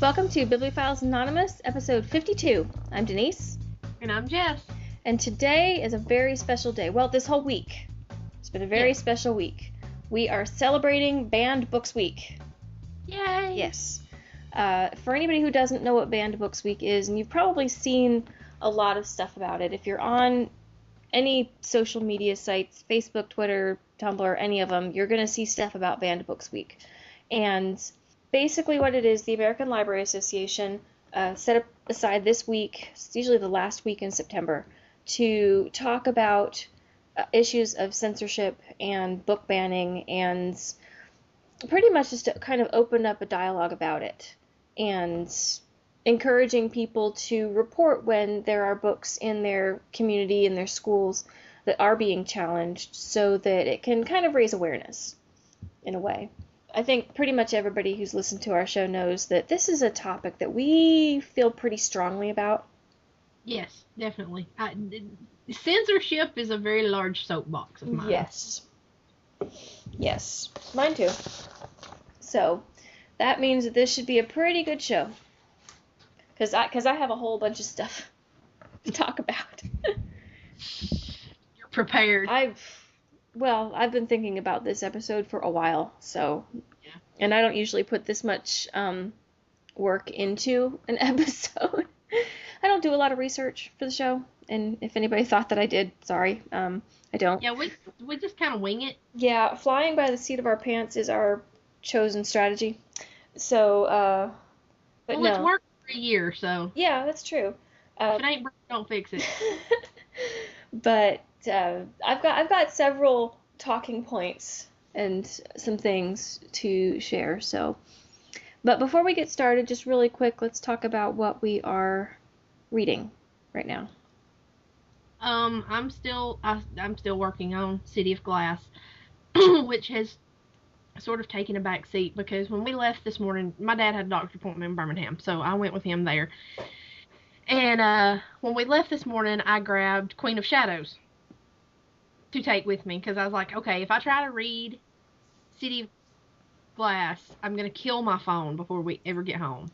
Welcome to Bibliophiles Anonymous, episode 52. I'm Denise. And I'm Jess. And today is a very special day. Well, this whole week. It's been a very special week. We are celebrating Banned Books Week. Yay! Yes. For anybody who doesn't know what Banned Books Week is, and you've probably seen a lot of stuff about it, if you're on any social media sites, Facebook, Twitter, Tumblr, any of them, you're going to see stuff about Banned Books Week. And basically what it is, the American Library Association set aside this week, it's usually the last week in September, to talk about issues of censorship and book banning, and pretty much just to kind of open up a dialogue about it and encouraging people to report when there are books in their community, in their schools, that are being challenged, so that it can kind of raise awareness in a way. I think pretty much everybody who's listened to our show knows that this is a topic that we feel pretty strongly about. Yes, definitely. Censorship is a very large soapbox of mine. Yes. Yes. Mine too. So, that means that this should be a pretty good show. Because I have a whole bunch of stuff to talk about. You're prepared. I've been thinking about this episode for a while, so, yeah. And I don't usually put this much work into an episode. I don't do a lot of research for the show, and if anybody thought that I did, sorry, I don't. Yeah, we just kind of wing it. Yeah, flying by the seat of our pants is our chosen strategy. So, but no. It's worked for a year, so. Yeah, that's true. If it ain't broke, don't fix it. But I've got several talking points and some things to share. So, but before we get started, just really quick, let's talk about what we are reading right now. I'm still working on City of Glass, which has sort of taken a back seat because when we left this morning, my dad had a doctor's appointment in Birmingham, so I went with him there. And when we left this morning, I grabbed Queen of Shadows to take with me because I was like, okay, if I try to read City of Glass, I'm going to kill my phone before we ever get home.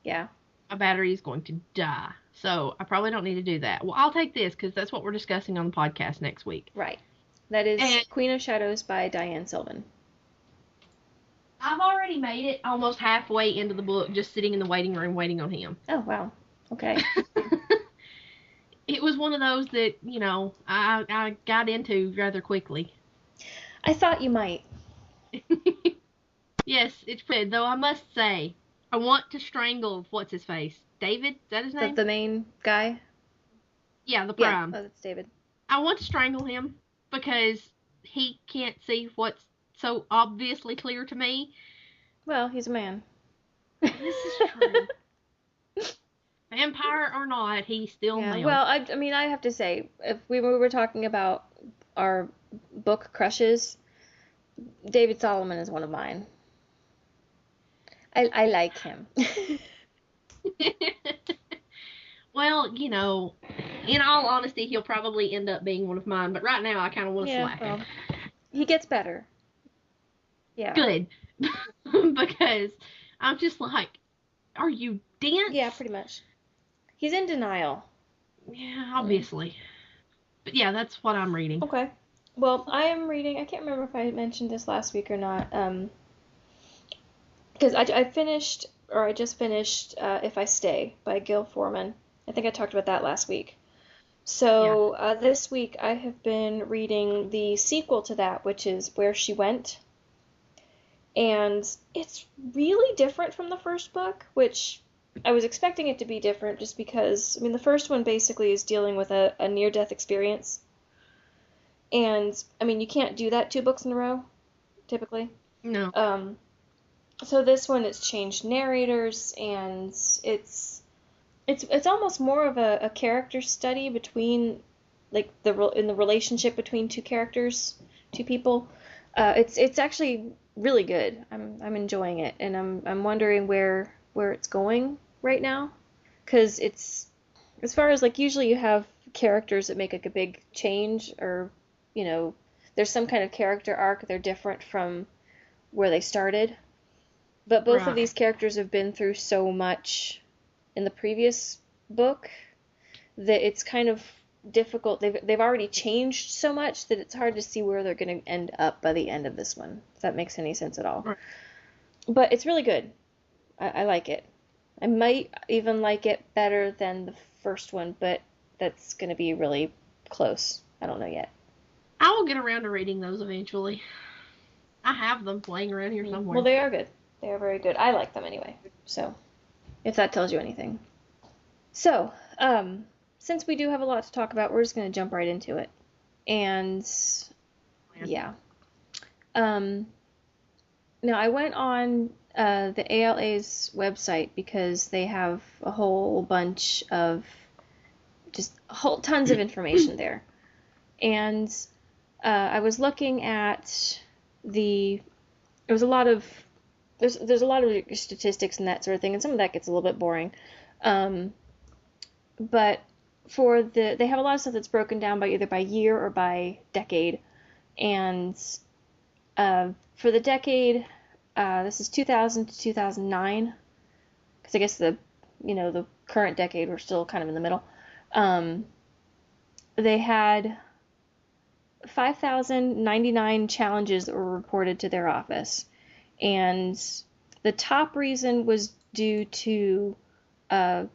Yeah. My battery is going to die. So I probably don't need to do that. Well, I'll take this because that's what we're discussing on the podcast next week. Right. That is Queen of Shadows by Diane Sylvan. I've already made it almost halfway into the book, just sitting in the waiting room waiting on him. Oh, wow. Okay. It was one of those that, I got into rather quickly. I thought you might. Yes, it's good, though I must say, I want to strangle, what's his face? David? Is that his name? The main guy? Yeah, the prime. Yeah, that's David. I want to strangle him because he can't see what's so obviously clear to me. Well, he's a man. This is true. Vampire or not, he's still male. Well, I mean, I have to say, if we were talking about our book crushes, David Solomon is one of mine. I like him. Well, in all honesty, he'll probably end up being one of mine, but right now I kind of want to slack him. He gets better. Yeah. Good. Because I'm just like, are you dense? Yeah, pretty much. He's in denial. Yeah, obviously. But yeah, that's what I'm reading. Okay. Well, I am reading, I can't remember if I mentioned this last week or not, because I just finished If I Stay by Gil Foreman. I think I talked about that last week. So this week I have been reading the sequel to that, which is Where She Went. And it's really different from the first book, which I was expecting it to be different just because, the first one basically is dealing with a near-death experience. And, you can't do that 2 books in a row, typically. No. So this one, it's changed narrators, and it's almost more of a character study between, like, in the relationship between 2 characters, 2 people. It's actually really good. I'm enjoying it, and I'm wondering where it's going right now, because it's, as far as, like, usually you have characters that make, like, a big change, or there's some kind of character arc, they're different from where they started. But both of Right. these characters have been through so much in the previous book that it's kind of difficult. They've already changed so much that it's hard to see where they're going to end up by the end of this one, if that makes any sense at all. Right. But it's really good. I like it. I might even like it better than the first one, but that's going to be really close. I don't know yet. I will get around to reading those eventually. I have them laying around here Well, somewhere. they are good. They are very good. I like them anyway. So, if that tells you anything. So, since we do have a lot to talk about, we're just going to jump right into it. And yeah. Now I went on the ALA's website because they have a whole bunch of tons of information there. And I was looking at there's a lot of statistics and that sort of thing, and some of that gets a little bit boring. But they have a lot of stuff that's broken down by either by year or by decade. And for the decade, this is 2000 to 2009, because I guess the current decade, we're still kind of in the middle. They had 5,099 challenges that were reported to their office, and the top reason was due to the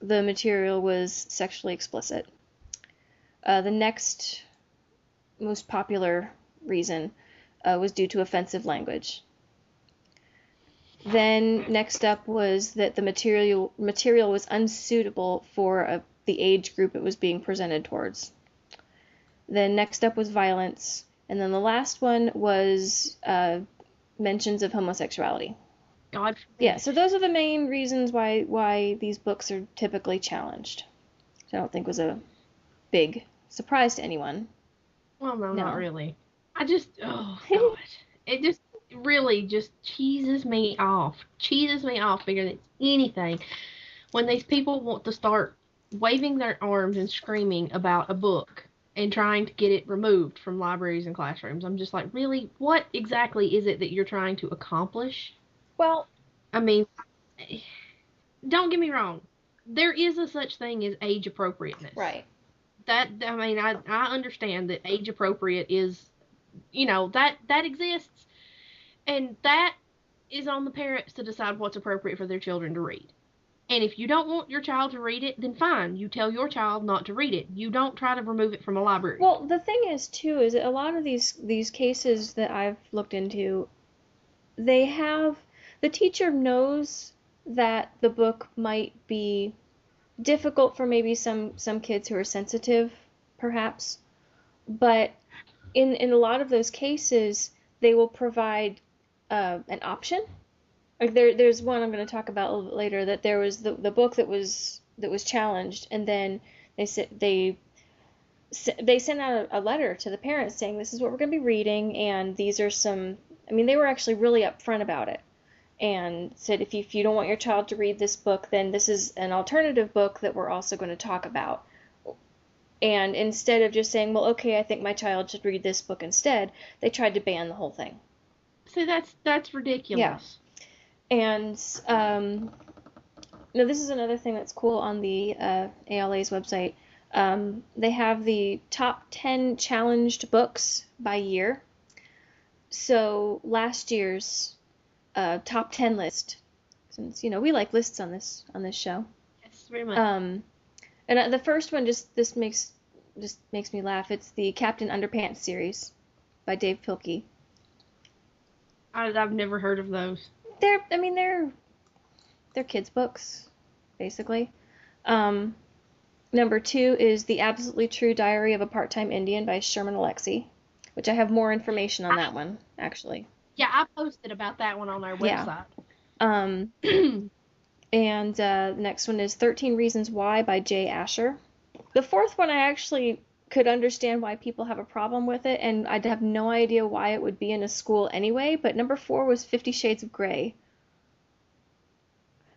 material was sexually explicit. The next most popular reason was due to offensive language. Then next up was that the material was unsuitable for the age group it was being presented towards. Then next up was violence, and then the last one was mentions of homosexuality. God. Yeah, so those are the main reasons why these books are typically challenged. Which I don't think was a big surprise to anyone. Well, no, No. not really. I just, oh God, it just really just cheeses me off. Cheeses me off bigger than anything. When these people want to start waving their arms and screaming about a book and trying to get it removed from libraries and classrooms, I'm just like, really? What exactly is it that you're trying to accomplish? Well, I mean, don't get me wrong. There is a such thing as age appropriateness. right. I understand that age appropriate is, that exists, and that is on the parents to decide what's appropriate for their children to read. And if you don't want your child to read it, then fine, you tell your child not to read it. You don't try to remove it from a library. Well, the thing is too is that a lot of these cases that I've looked into, the teacher knows that the book might be difficult for maybe some kids who are sensitive, perhaps, but in a lot of those cases, they will provide an option. Like there's one I'm going to talk about a little bit later, that there was the book that was challenged, and then they sent out a letter to the parents saying this is what we're going to be reading, and these are some. I mean, they were actually really upfront about it, and said if you don't want your child to read this book, then this is an alternative book that we're also going to talk about. And instead of just saying, well, okay, I think my child should read this book instead, they tried to ban the whole thing. See, that's ridiculous. Yeah. And no, this is another thing that's cool on the ALA's website. They have the top 10 challenged books by year. So last year's top 10 list, since we like lists on this show. Yes, very much. And the first one just makes me laugh. It's the Captain Underpants series by Dave Pilkey. I've never heard of those. They're kids' books, basically. Number 2 is The Absolutely True Diary of a Part-Time Indian by Sherman Alexie, which I have more information on that one, actually. Yeah, I posted about that one on our website. Yeah. And the next one is 13 Reasons Why by Jay Asher. The fourth one, I actually could understand why people have a problem with it, and I'd have no idea why it would be in a school anyway, but number 4 was 50 Shades of Grey.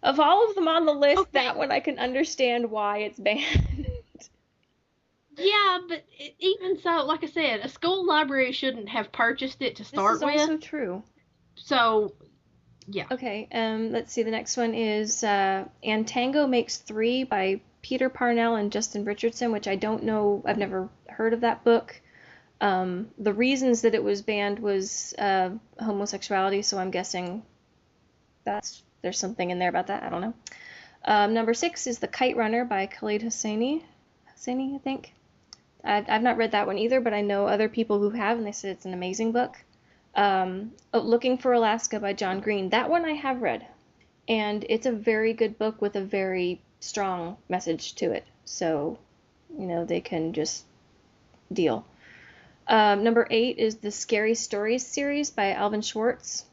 Of all of them on the list, okay, that one I can understand why it's banned. Yeah, but even so, like I said, a school library shouldn't have purchased it to start with. This is also true. So, Yeah. Okay, let's see. The next one is And Tango Makes Three by Peter Parnell and Justin Richardson, which I don't know. I've never heard of that book. The reasons that it was banned was homosexuality, so I'm guessing there's something in there about that. I don't know. Number 6 is The Kite Runner by Khaled Hosseini. Hosseini, I think. I've not read that one either, but I know other people who have, and they said it's an amazing book. Looking for Alaska by John Green. That one I have read, and it's a very good book with a very strong message to it. So, they can just deal. Number 8 is the Scary Stories series by Alvin Schwartz.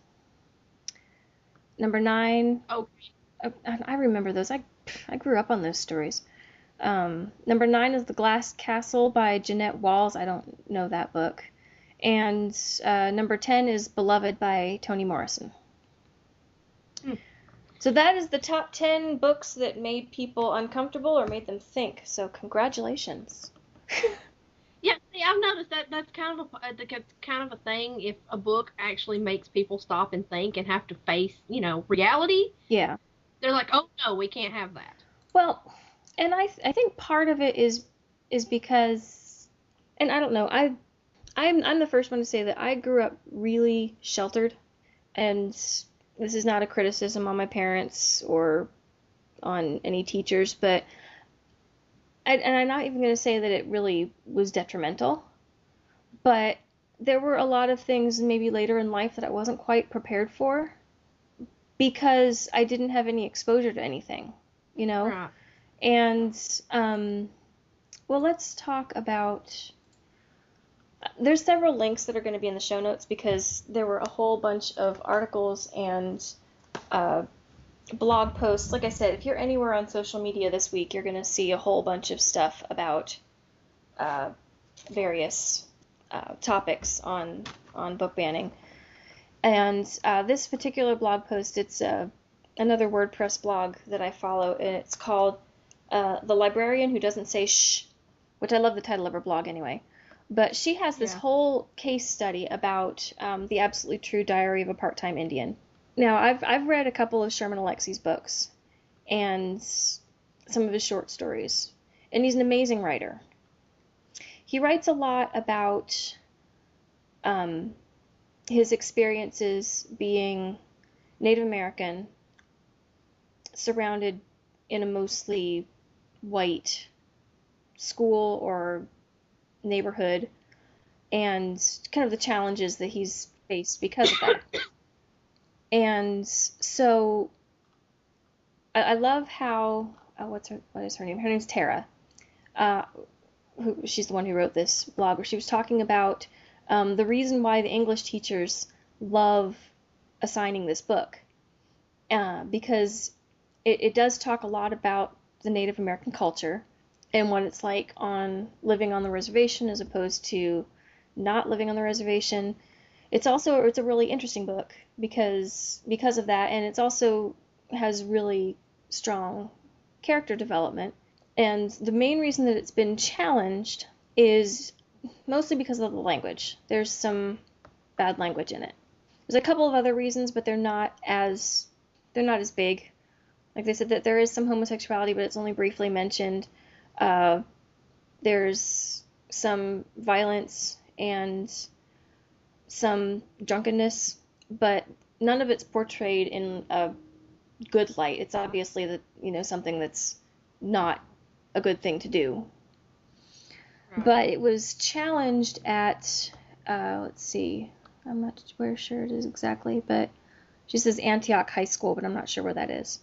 Number 9. Oh, I remember those. I grew up on those stories. Number 9 is The Glass Castle by Jeanette Walls. I don't know that book. And number 10 is Beloved by Toni Morrison. So that is the top 10 books that made people uncomfortable or made them think. So congratulations. yeah. See, I've noticed that's kind of a thing. If a book actually makes people stop and think and have to face, reality. Yeah. They're like, oh no, we can't have that. Well, and I think part of it is because, and I don't know, I'm the first one to say that I grew up really sheltered, and this is not a criticism on my parents or on any teachers, but I'm not even going to say that it really was detrimental, but there were a lot of things maybe later in life that I wasn't quite prepared for because I didn't have any exposure to anything, Right. And, well, let's talk about, there's several links that are going to be in the show notes because there were a whole bunch of articles and blog posts. Like I said, if you're anywhere on social media this week, you're going to see a whole bunch of stuff about various topics on book banning. And this particular blog post, it's another WordPress blog that I follow, and it's called The Librarian Who Doesn't Say Shh, which I love the title of her blog anyway. But she has this whole case study about the absolutely true diary of a part-time Indian. Now, I've read a couple of Sherman Alexie's books and some of his short stories, and he's an amazing writer. He writes a lot about his experiences being Native American, surrounded in a mostly white school or neighborhood, and kind of the challenges that he's faced because of that. And so I love how what is her name? Her name's Tara. She's the one who wrote this blog where she was talking about the reason why the English teachers love assigning this book, because it does talk a lot about the Native American culture and what it's like living on the reservation as opposed to not living on the reservation. It's a really interesting book because of that, and it's also has really strong character development. And the main reason that it's been challenged is mostly because of the language. There's some bad language in it. There's a couple of other reasons, but they're not as big. Like they said, that there is some homosexuality, but it's only briefly mentioned. There's some violence and some drunkenness, but none of it's portrayed in a good light. It's obviously something that's not a good thing to do. Right. But it was challenged at let's see, I'm not sure it is exactly, but she says Antioch High School, but I'm not sure where that is.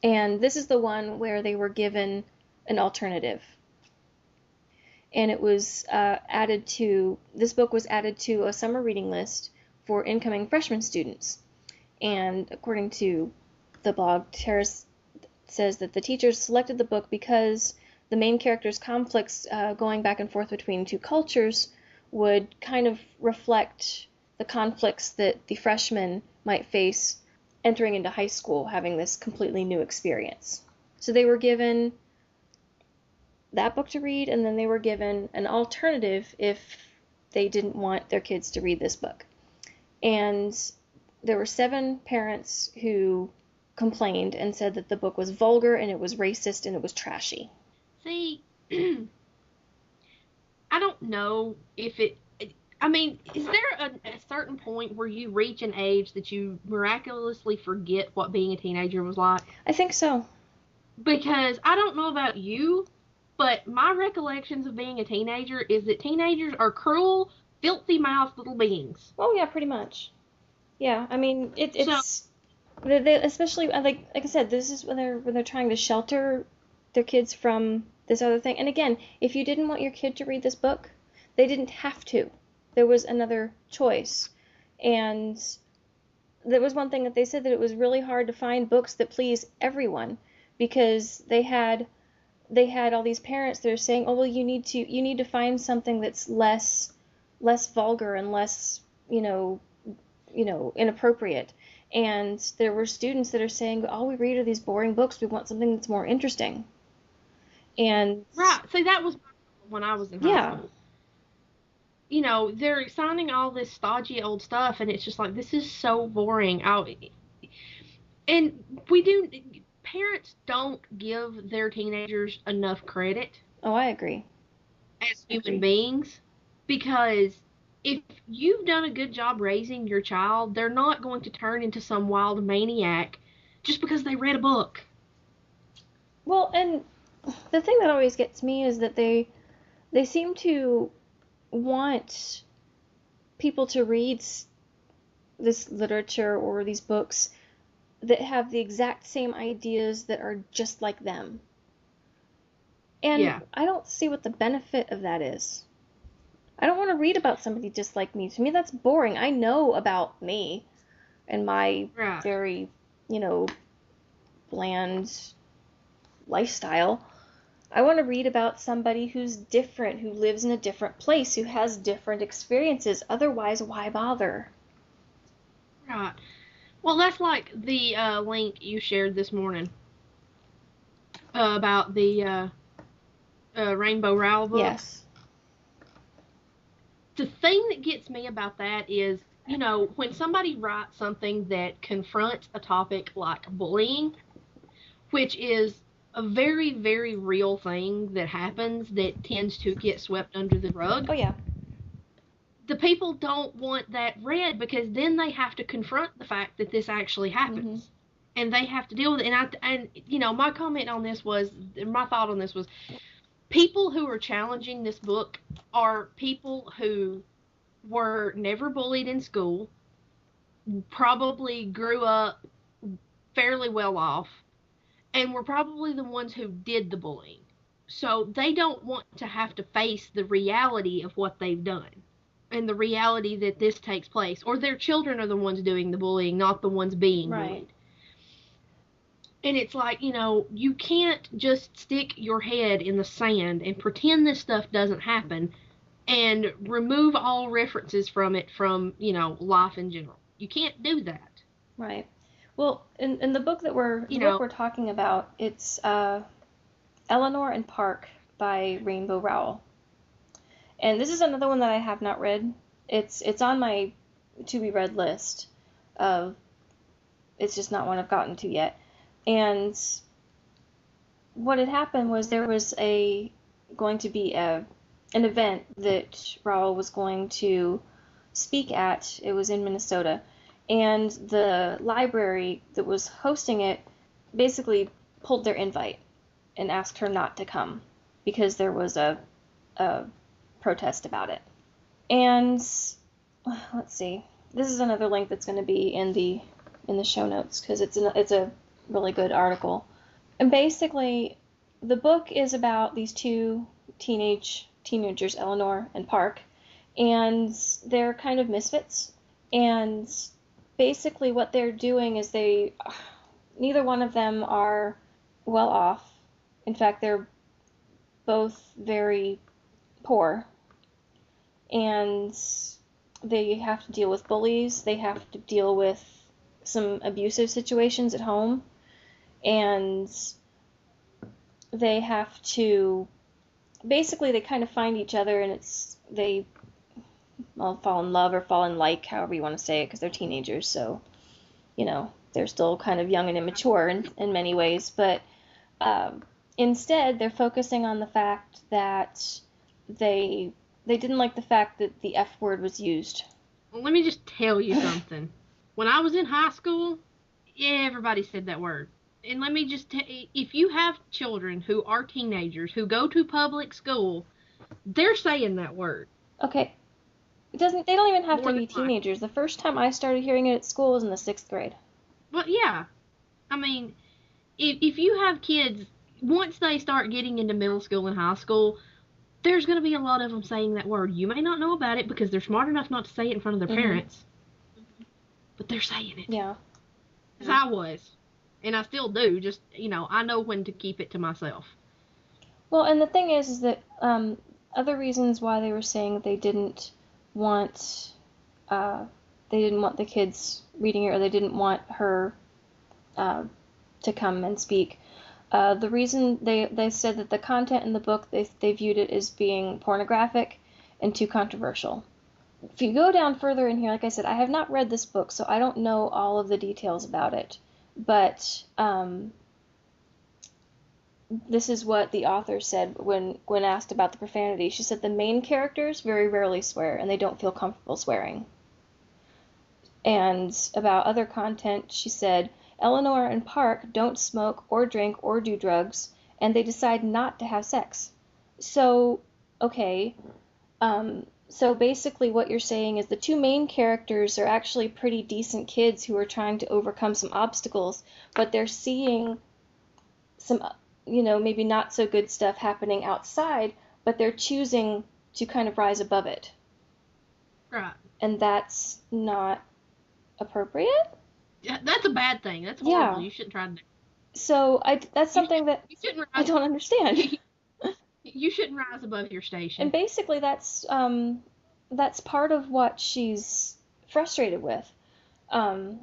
And this is the one where they were given an alternative. And it was this book was added to a summer reading list for incoming freshman students. And according to the blog, Tara says that the teachers selected the book because the main character's conflicts going back and forth between two cultures would kind of reflect the conflicts that the freshmen might face entering into high school, having this completely new experience. So they were given that book to read, and then they were given an alternative if they didn't want their kids to read this book. And there were 7 parents who complained and said that the book was vulgar and it was racist and it was trashy. See, I don't know if it. I mean, is there a certain point where you reach an age that you miraculously forget what being a teenager was like? I think so. Because I don't know about you, but my recollections of being a teenager is that teenagers are cruel, filthy-mouthed little beings. Oh yeah, pretty much. Yeah, I mean it's So, they especially like I said, this is when they're trying to shelter their kids from this other thing. And again, if you didn't want your kid to read this book, they didn't have to. There was another choice. And there was one thing that they said, that it was really hard to find books that please everyone, because they had all these parents that are saying, "Oh, well, you need to find something that's less vulgar and less, inappropriate." And there were students that are saying, "All we read are these boring books. We want something that's more interesting." And right, see, that was when I was in high yeah, school. They're signing all this stodgy old stuff, and it's just like, this is so boring. And parents don't give their teenagers enough credit. oh, I agree. As human beings, because if you've done a good job raising your child, they're not going to turn into some wild maniac just because they read a book. Well, and the thing that always gets me is that they seem to want people to read this literature or these books that have the exact same ideas that are just like them. And Yeah. I don't see what the benefit of that is. I don't want to read about somebody just like me. To me, that's boring. I know about me and my Right. very, bland lifestyle. I want to read about somebody who's different, who lives in a different place, who has different experiences. Otherwise, why bother? Right. Well, that's like the link you shared this morning about the Rainbow Rowell book. Yes. The thing that gets me about that is, when somebody writes something that confronts a topic like bullying, which is a very, very real thing that happens that tends to get swept under the rug. Oh, yeah. The people don't want that read, because then they have to confront the fact that this actually happens. Mm-hmm. And they have to deal with it. And my comment on this was, my thought on this was, people who are challenging this book are people who were never bullied in school, probably grew up fairly well off, and were probably the ones who did the bullying. So they don't want to have to face the reality of what they've done and the reality that this takes place. Or their children are the ones doing the bullying, not the ones being bullied. And it's like, you can't just stick your head in the sand and pretend this stuff doesn't happen and remove all references from it from, life in general. You can't do that. Right. Well, in the book that we're talking about, it's Eleanor Park by Rainbow Rowell. And this is another one that I have not read. It's on my to be read list. It's just not one I've gotten to yet. And what had happened was there was going to be an event that Rowell was going to speak at. It was in Minnesota. And the library that was hosting it basically pulled their invite and asked her not to come because there was a protest about it. And let's see. This is another link that's going to be in the show notes, because it's a really good article. And basically, the book is about these two teenagers, Eleanor and Park, and they're kind of misfits. And basically what they're doing is neither one of them are well off. In fact, they're both very poor. And they have to deal with bullies. They have to deal with some abusive situations at home. And they have to, basically they kind of find each other, and they fall in love or fall in like, however you want to say it, because they're teenagers, so they're still kind of young and immature in many ways, but instead they're focusing on the fact that they didn't like the fact that the F word was used. Well, let me just tell you something. When I was in high school, everybody said that word. And let me just tell you, if you have children who are teenagers who go to public school, they're saying that word. Okay. They don't even have to be teenagers. The first time I started hearing it at school was in the 6th grade. Well, yeah. I mean, if you have kids, once they start getting into middle school and high school, there's going to be a lot of them saying that word. You may not know about it because they're smart enough not to say it in front of their parents, but they're saying it. Yeah. As I was. And I still do. Just, I know when to keep it to myself. Well, and the thing is that other reasons why they were saying they didn't want the kids reading it, or they didn't want her to come and speak. The reason they said that the content in the book, they viewed it as being pornographic and too controversial. If you go down further in here, like I said, I have not read this book, so I don't know all of the details about it. But this is what the author said when asked about the profanity. She said the main characters very rarely swear, and they don't feel comfortable swearing. And about other content, she said, Eleanor and Park don't smoke or drink or do drugs, and they decide not to have sex. So, okay, so basically what you're saying is the two main characters are actually pretty decent kids who are trying to overcome some obstacles, but they're seeing some, maybe not so good stuff happening outside, but they're choosing to kind of rise above it. Right. And that's not appropriate? Yeah, that's a bad thing. That's horrible. Yeah. You shouldn't try to do it. So that's something that I don't understand. You shouldn't rise above your station. And basically that's part of what she's frustrated with. I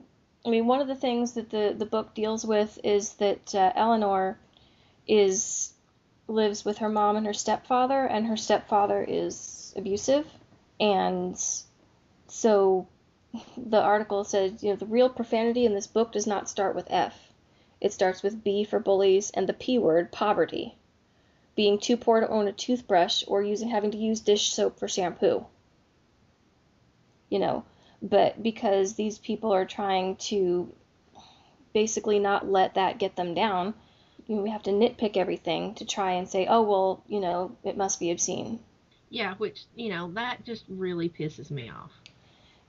mean, one of the things that the book deals with is that Eleanor lives with her mom and her stepfather, and her stepfather is abusive. And so the article says, the real profanity in this book does not start with F. It starts with B for bullies and the P word, poverty. Being too poor to own a toothbrush or having to use dish soap for shampoo. But because these people are trying to basically not let that get them down, we have to nitpick everything to try and say, oh, well, it must be obscene. Yeah, which, that just really pisses me off.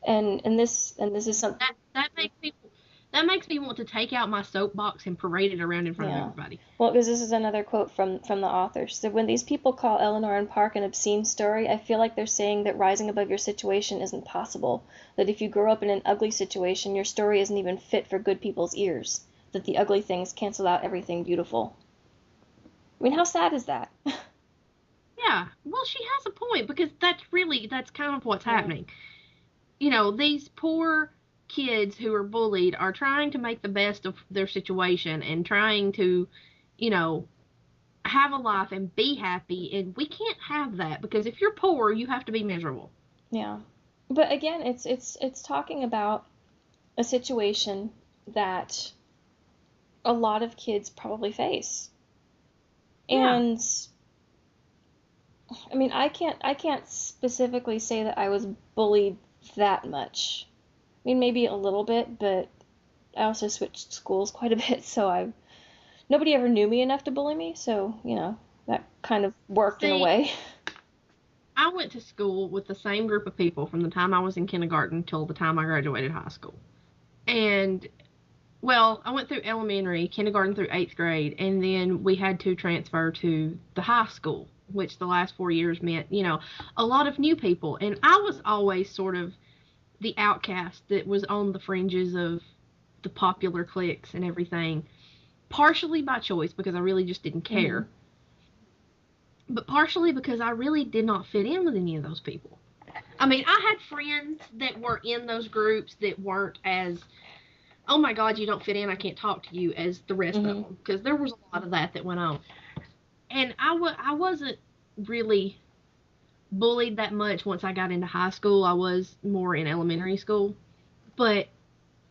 And this is something that makes me want to take out my soapbox and parade it around in front of everybody. Well, because this is another quote from the author. She said, when these people call Eleanor and Park an obscene story, I feel like they're saying that rising above your situation isn't possible, that if you grow up in an ugly situation, your story isn't even fit for good people's ears, that the ugly things cancel out everything beautiful. I mean, how sad is that? Yeah, well, she has a point, because that's kind of what's happening. These poor kids who are bullied are trying to make the best of their situation and trying to, have a life and be happy, and we can't have that, because if you're poor, you have to be miserable. Yeah. But again, it's talking about a situation that a lot of kids probably face. And I mean, I can't specifically say that I was bullied that much. I mean, maybe a little bit, but I also switched schools quite a bit, so nobody ever knew me enough to bully me, so, that kind of worked in a way. I went to school with the same group of people from the time I was in kindergarten till the time I graduated high school. And, well, I went through elementary, kindergarten through 8th grade, and then we had to transfer to the high school, which the last 4 years meant, a lot of new people. And I was always sort of the outcast that was on the fringes of the popular cliques and everything, partially by choice because I really just didn't care, but partially because I really did not fit in with any of those people. I mean, I had friends that were in those groups that weren't as, oh my God, you don't fit in, I can't talk to you, as the rest of them, because there was a lot of that went on. And I wasn't really bullied that much once I got into high school. I was more in elementary school. But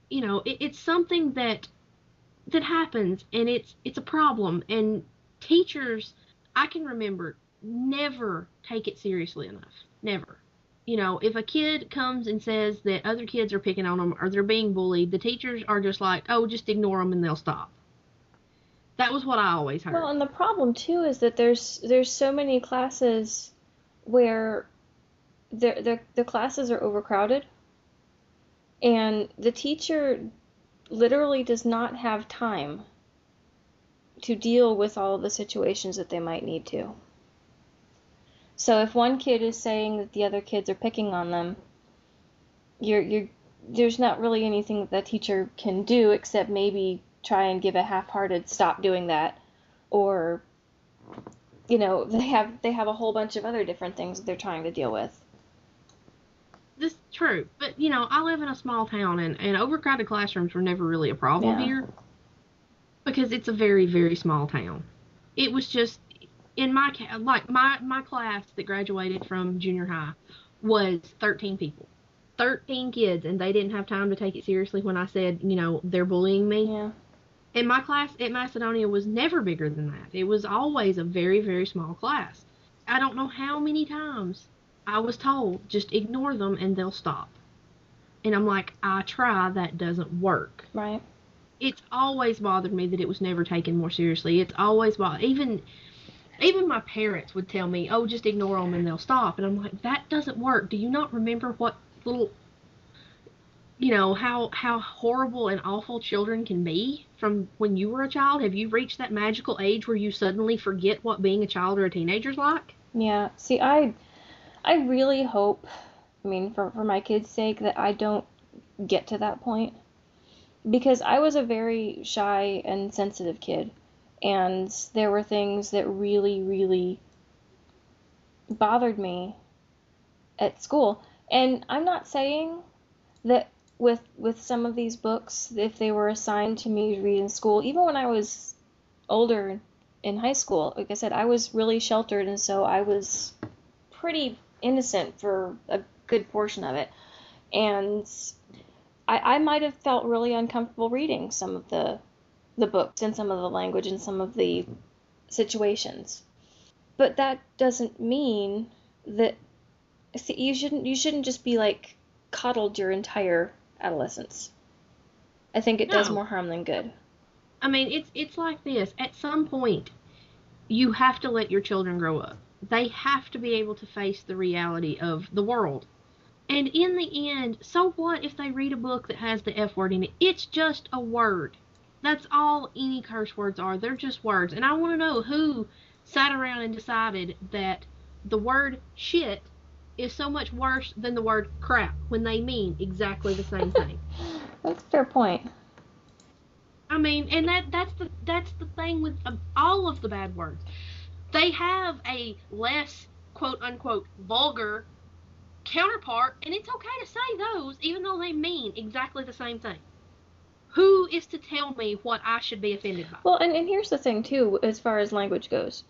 it's something that happens, and it's a problem. And teachers, I can remember, never take it seriously enough. Never. If a kid comes and says that other kids are picking on them or they're being bullied, the teachers are just like, oh, just ignore them and they'll stop. That was what I always heard. Well, and the problem too is that there's so many classes where the classes are overcrowded, and the teacher literally does not have time to deal with all of the situations that they might need to. So if one kid is saying that the other kids are picking on them, there's not really anything that teacher can do except maybe try and give a half-hearted stop doing that, or they have a whole bunch of other different things that they're trying to deal with. This is true, but I live in a small town, and overcrowded classrooms were never really a problem here, because it's a very, very small town. It was just in my class that graduated from junior high was 13 people. 13 kids, and they didn't have time to take it seriously when I said, they're bullying me. Yeah. And my class at Macedonia was never bigger than that. It was always a very, very small class. I don't know how many times I was told, just ignore them and they'll stop. And I'm like, I try, that doesn't work. Right. It's always bothered me that it was never taken more seriously. It's always bothered. Even my parents would tell me, oh, just ignore them and they'll stop. And I'm like, that doesn't work. Do you not remember what little, how horrible and awful children can be from when you were a child? Have you reached that magical age where you suddenly forget what being a child or a teenager's like? Yeah. See, I really hope, for my kids' sake, that I don't get to that point. Because I was a very shy and sensitive kid. And there were things that really, really bothered me at school. And I'm not saying that with some of these books, if they were assigned to me to read in school, even when I was older in high school, like I said, I was really sheltered, and so I was pretty innocent for a good portion of it. And I might have felt really uncomfortable reading some of the books and some of the language and some of the situations. But that doesn't mean that, see, you shouldn't just be like coddled your entire adolescence. I think it does more harm than good. It's like this. At some point, you have to let your children grow up. They have to be able to face the reality of the world. And in the end, so what if they read a book that has the F word in it? It's just a word. That's all any curse words are. They're just words. And I want to know who sat around and decided that the word shit is so much worse than the word crap when they mean exactly the same thing. That's a fair point. And that's the thing with all of the bad words. They have a less quote unquote vulgar counterpart, and it's okay to say those even though they mean exactly the same thing. Who is to tell me what I should be offended by? Well, and here's the thing too, as far as language goes.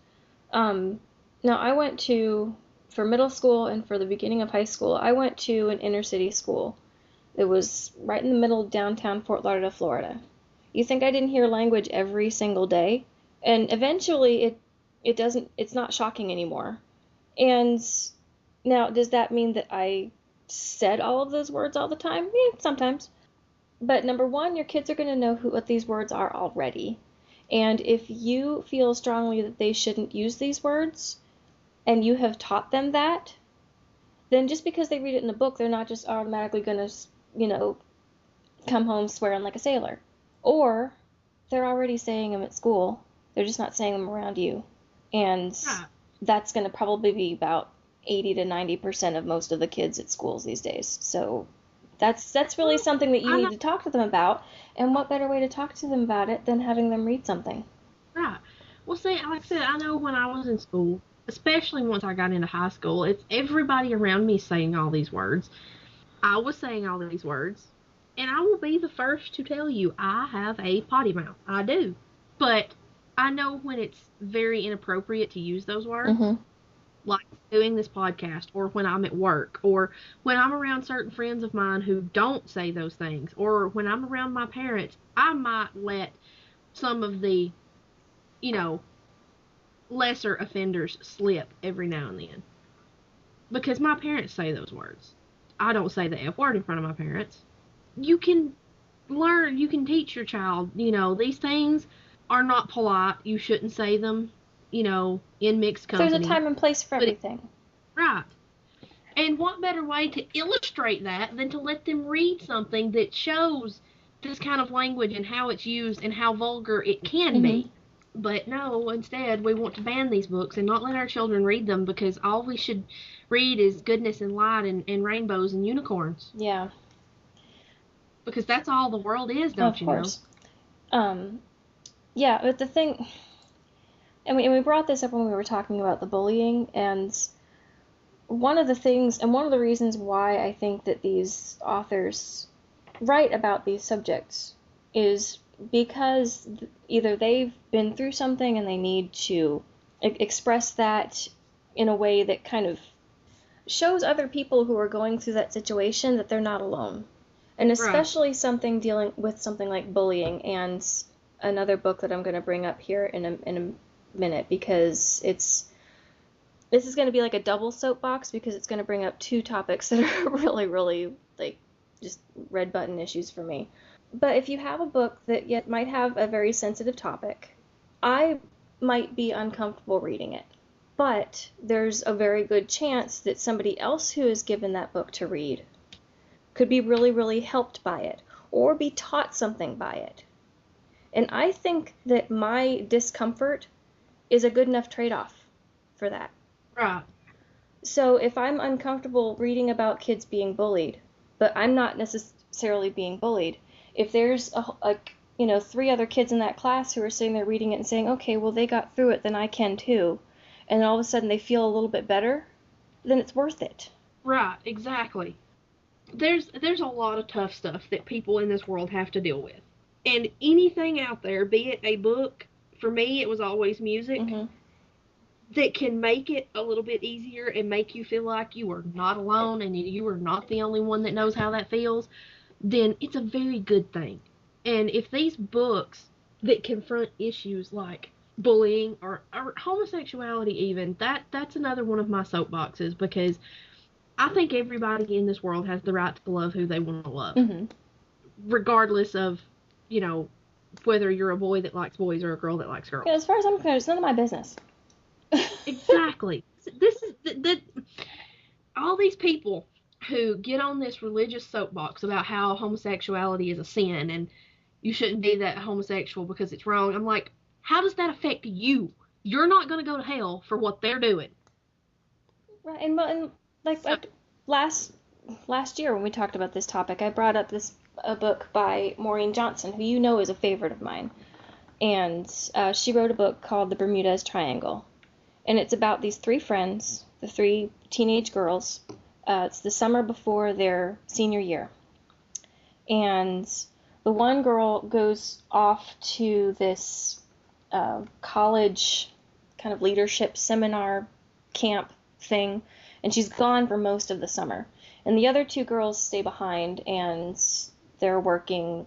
Now I went to, for middle school and for the beginning of high school, I went to an inner city school. It was right in the middle of downtown Fort Lauderdale, Florida. You think I didn't hear language every single day? And eventually it's not shocking anymore. And now, does that mean that I said all of those words all the time? Yeah, sometimes. But number one, your kids are going to know what these words are already. And if you feel strongly that they shouldn't use these words, and you have taught them that, then just because they read it in a book, they're not just automatically going to, come home swearing like a sailor. Or they're already saying them at school. They're just not saying them around you. And that's going to probably be about 80 to 90% of most of the kids at schools these days. So that's really something that you need to talk to them about. And what better way to talk to them about it than having them read something? Right. Well, see, like I said, I know when I was in school, especially once I got into high school, it's everybody around me saying all these words. I was saying all these words. And I will be the first to tell you, I have a potty mouth. I do. But I know when it's very inappropriate to use those words. Mm-hmm. like doing this podcast, or when I'm at work, or when I'm around certain friends of mine who don't say those things, or when I'm around my parents, I might let some of the, you know, lesser offenders slip every now and then. Because my parents say those words. I don't say the F word in front of my parents. You can learn, you can teach your child, you know, these things are not polite. You shouldn't say them, you know, in mixed company. There's a time and place for everything. Right. And what better way to illustrate that than to let them read something that shows this kind of language and how it's used and how vulgar it can be. But no, instead, we want to ban these books and not let our children read them, because all we should read is goodness and light and rainbows and unicorns. Yeah. Because that's all the world is, don't you know? Of course. Yeah, but the thing... And we brought this up when we were talking about the bullying, and one of the things, and one of the reasons why I think that these authors write about these subjects is because either they've been through something and they need to express that in a way that kind of shows other people who are going through that situation that they're not alone. And especially something dealing with something like bullying, and another book that I'm going to bring up here in a minute, because this is going to be like a double soapbox, because it's going to bring up two topics that are really, really, like, just red button issues for me. But if you have a book that yet might have a very sensitive topic, I might be uncomfortable reading it. But there's a very good chance that somebody else who is given that book to read could be really, really helped by it, or be taught something by it. And I think that my discomfort is a good enough trade-off for that. Right. So if I'm uncomfortable reading about kids being bullied, but I'm not necessarily being bullied, if there's three other kids in that class who are sitting there reading it and saying, okay, well, they got through it, then I can too, and all of a sudden they feel a little bit better, then it's worth it. Right, exactly. There's a lot of tough stuff that people in this world have to deal with. And anything out there, be it a book, for me it was always music, that can make it a little bit easier and make you feel like you are not alone and you are not the only one that knows how that feels, then it's a very good thing. And if these books that confront issues like bullying or homosexuality even, that's another one of my soapboxes, because I think everybody in this world has the right to love who they want to love. Regardless of, you know, whether you're a boy that likes boys or a girl that likes girls. Yeah, as far as I'm concerned, it's none of my business. Exactly. This is all these people who get on this religious soapbox about how homosexuality is a sin and you shouldn't be that homosexual because it's wrong. I'm like, how does that affect you? You're not going to go to hell for what they're doing. Right, and last year when we talked about this topic, I brought up a book by Maureen Johnson, who you know is a favorite of mine, and she wrote a book called The Bermuda's Triangle, and it's about these three friends, the three teenage girls. It's the summer before their senior year, and the one girl goes off to this college kind of leadership seminar camp thing, and she's gone for most of the summer. And the other two girls stay behind, and they're working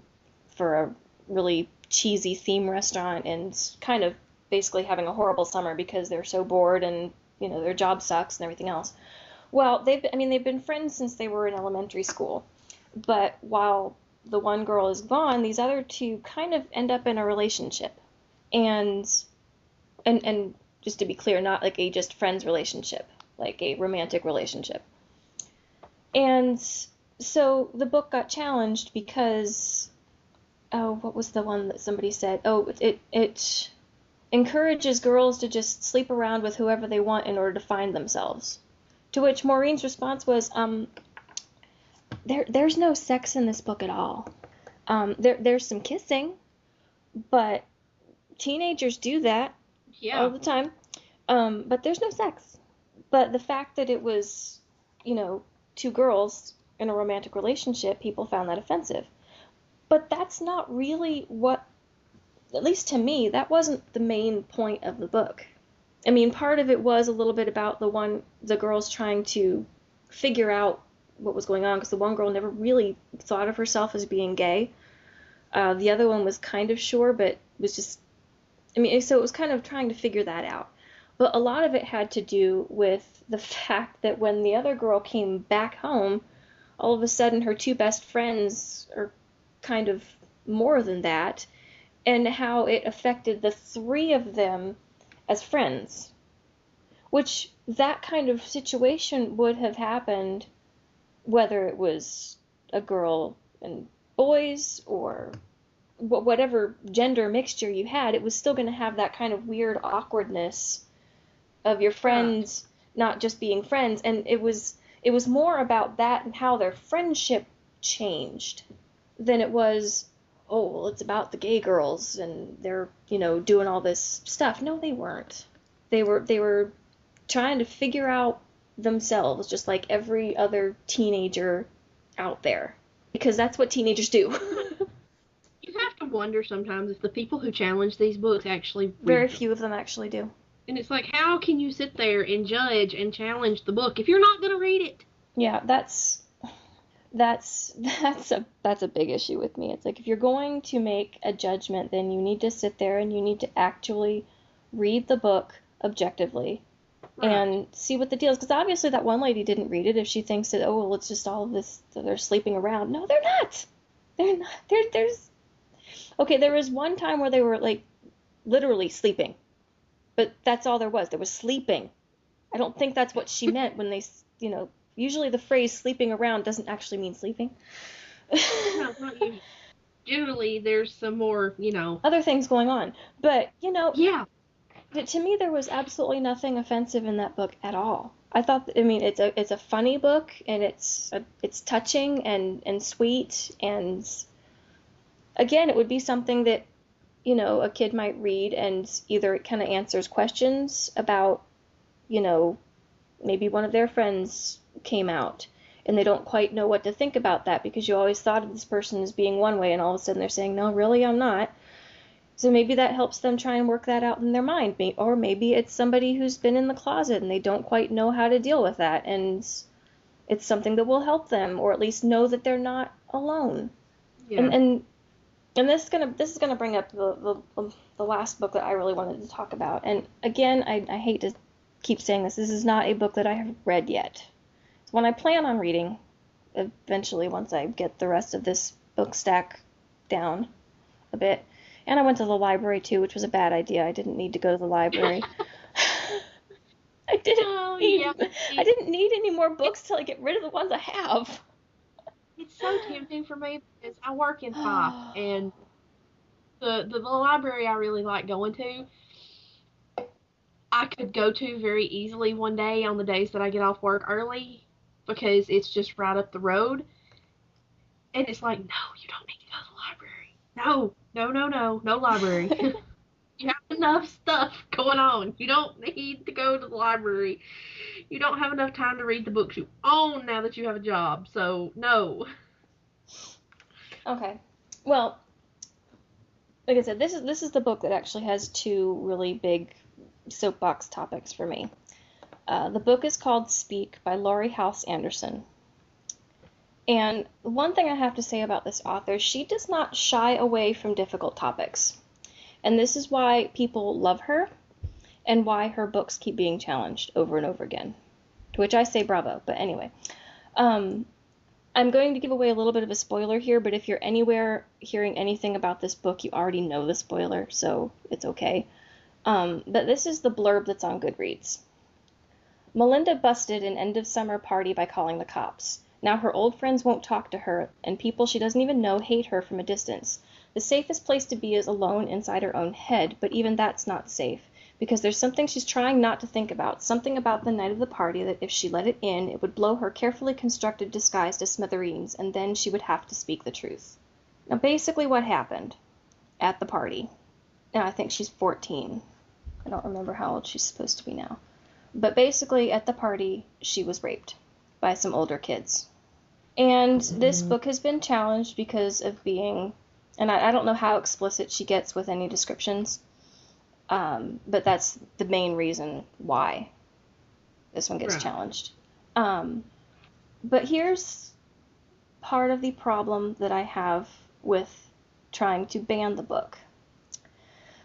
for a really cheesy theme restaurant and kind of basically having a horrible summer because they're so bored and, you know, their job sucks and everything else. Well, they've been friends since they were in elementary school. But while the one girl is gone, these other two kind of end up in a relationship. And just to be clear, not like a just friends relationship, like a romantic relationship. And so the book got challenged because, what was the one that somebody said? It encourages girls to just sleep around with whoever they want in order to find themselves. To which Maureen's response was, there's no sex in this book at all. There's some kissing, but teenagers do that all the time. But there's no sex. But the fact that it was, you know, two girls in a romantic relationship, people found that offensive. But that's not really what, at least to me, that wasn't the main point of the book. I mean, part of it was a little bit about the girls trying to figure out what was going on, because the one girl never really thought of herself as being gay. The other one was kind of sure, but was just, I mean, so it was kind of trying to figure that out. But a lot of it had to do with the fact that when the other girl came back home, all of a sudden her two best friends are kind of more than that, and how it affected the three of them as friends. Which, that kind of situation would have happened whether it was a girl and boys, or whatever gender mixture you had. It was still going to have that kind of weird awkwardness of your friends not just being friends. And it was more about that and how their friendship changed than it was, oh, well, it's about the gay girls and they're, doing all this stuff. No, they weren't. They were trying to figure out themselves, just like every other teenager out there, because that's what teenagers do. You have to wonder sometimes if the people who challenge these books actually read Very them. few of them actually do. And it's like, how can you sit there and judge and challenge the book if you're not going to read it? Yeah, that's a big issue with me. It's like, if you're going to make a judgment, then you need to sit there and you need to actually read the book objectively. Right. And see what the deal is. Because obviously that one lady didn't read it if she thinks that, oh, well, it's just all of this, they're sleeping around. No, they're not. They're not. There's... Okay, there was one time where they were, like, literally sleeping. But that's all there was. There was sleeping. I don't think that's what she meant when they, usually the phrase sleeping around doesn't actually mean sleeping. No, not usually. Generally, there's some more, other things going on. But, yeah. But to me, there was absolutely nothing offensive in that book at all. I thought, it's a funny book, and it's touching and sweet, and again, it would be something that, a kid might read, and either it kind of answers questions about, maybe one of their friends came out, and they don't quite know what to think about that, because you always thought of this person as being one way, and all of a sudden they're saying, no, really, I'm not. So maybe that helps them try and work that out in their mind. Or maybe it's somebody who's been in the closet and they don't quite know how to deal with that, and it's something that will help them, or at least know that they're not alone. Yeah. And this is gonna bring up the last book that I really wanted to talk about. And again, I hate to keep saying this. This is not a book that I have read yet. It's one I plan on reading eventually, once I get the rest of this book stack down a bit. And I went to the library, too, which was a bad idea. I didn't need to go to the library. I didn't need any more books till I get rid of the ones I have. It's so tempting for me because I work in Fife, and the library I really like going to, I could go to very easily one day on the days that I get off work early, because it's just right up the road. And it's like, no, you don't need to go to the library. No library. You have enough stuff going on. You don't need to go to the library. You don't have enough time to read the books you own now that you have a job, so no. Okay. Well, like I said, this is the book that actually has two really big soapbox topics for me. The book is called Speak by Laurie Halse Anderson. And one thing I have to say about this author, she does not shy away from difficult topics. And this is why people love her, and why her books keep being challenged over and over again. To which I say bravo. But anyway, I'm going to give away a little bit of a spoiler here, but if you're anywhere hearing anything about this book, you already know the spoiler, so it's okay. But this is the blurb that's on Goodreads. Melinda busted an end-of-summer party by calling the cops. Now her old friends won't talk to her, and people she doesn't even know hate her from a distance. The safest place to be is alone inside her own head, but even that's not safe, because there's something she's trying not to think about, something about the night of the party that if she let it in, it would blow her carefully constructed disguise to smithereens, and then she would have to speak the truth. Now basically what happened at the party, now I think she's 14. I don't remember how old she's supposed to be now. But basically at the party, she was raped by some older kids. And this book has been challenged because of being, and I don't know how explicit she gets with any descriptions, But that's the main reason why this one gets challenged. But here's part of the problem that I have with trying to ban the book.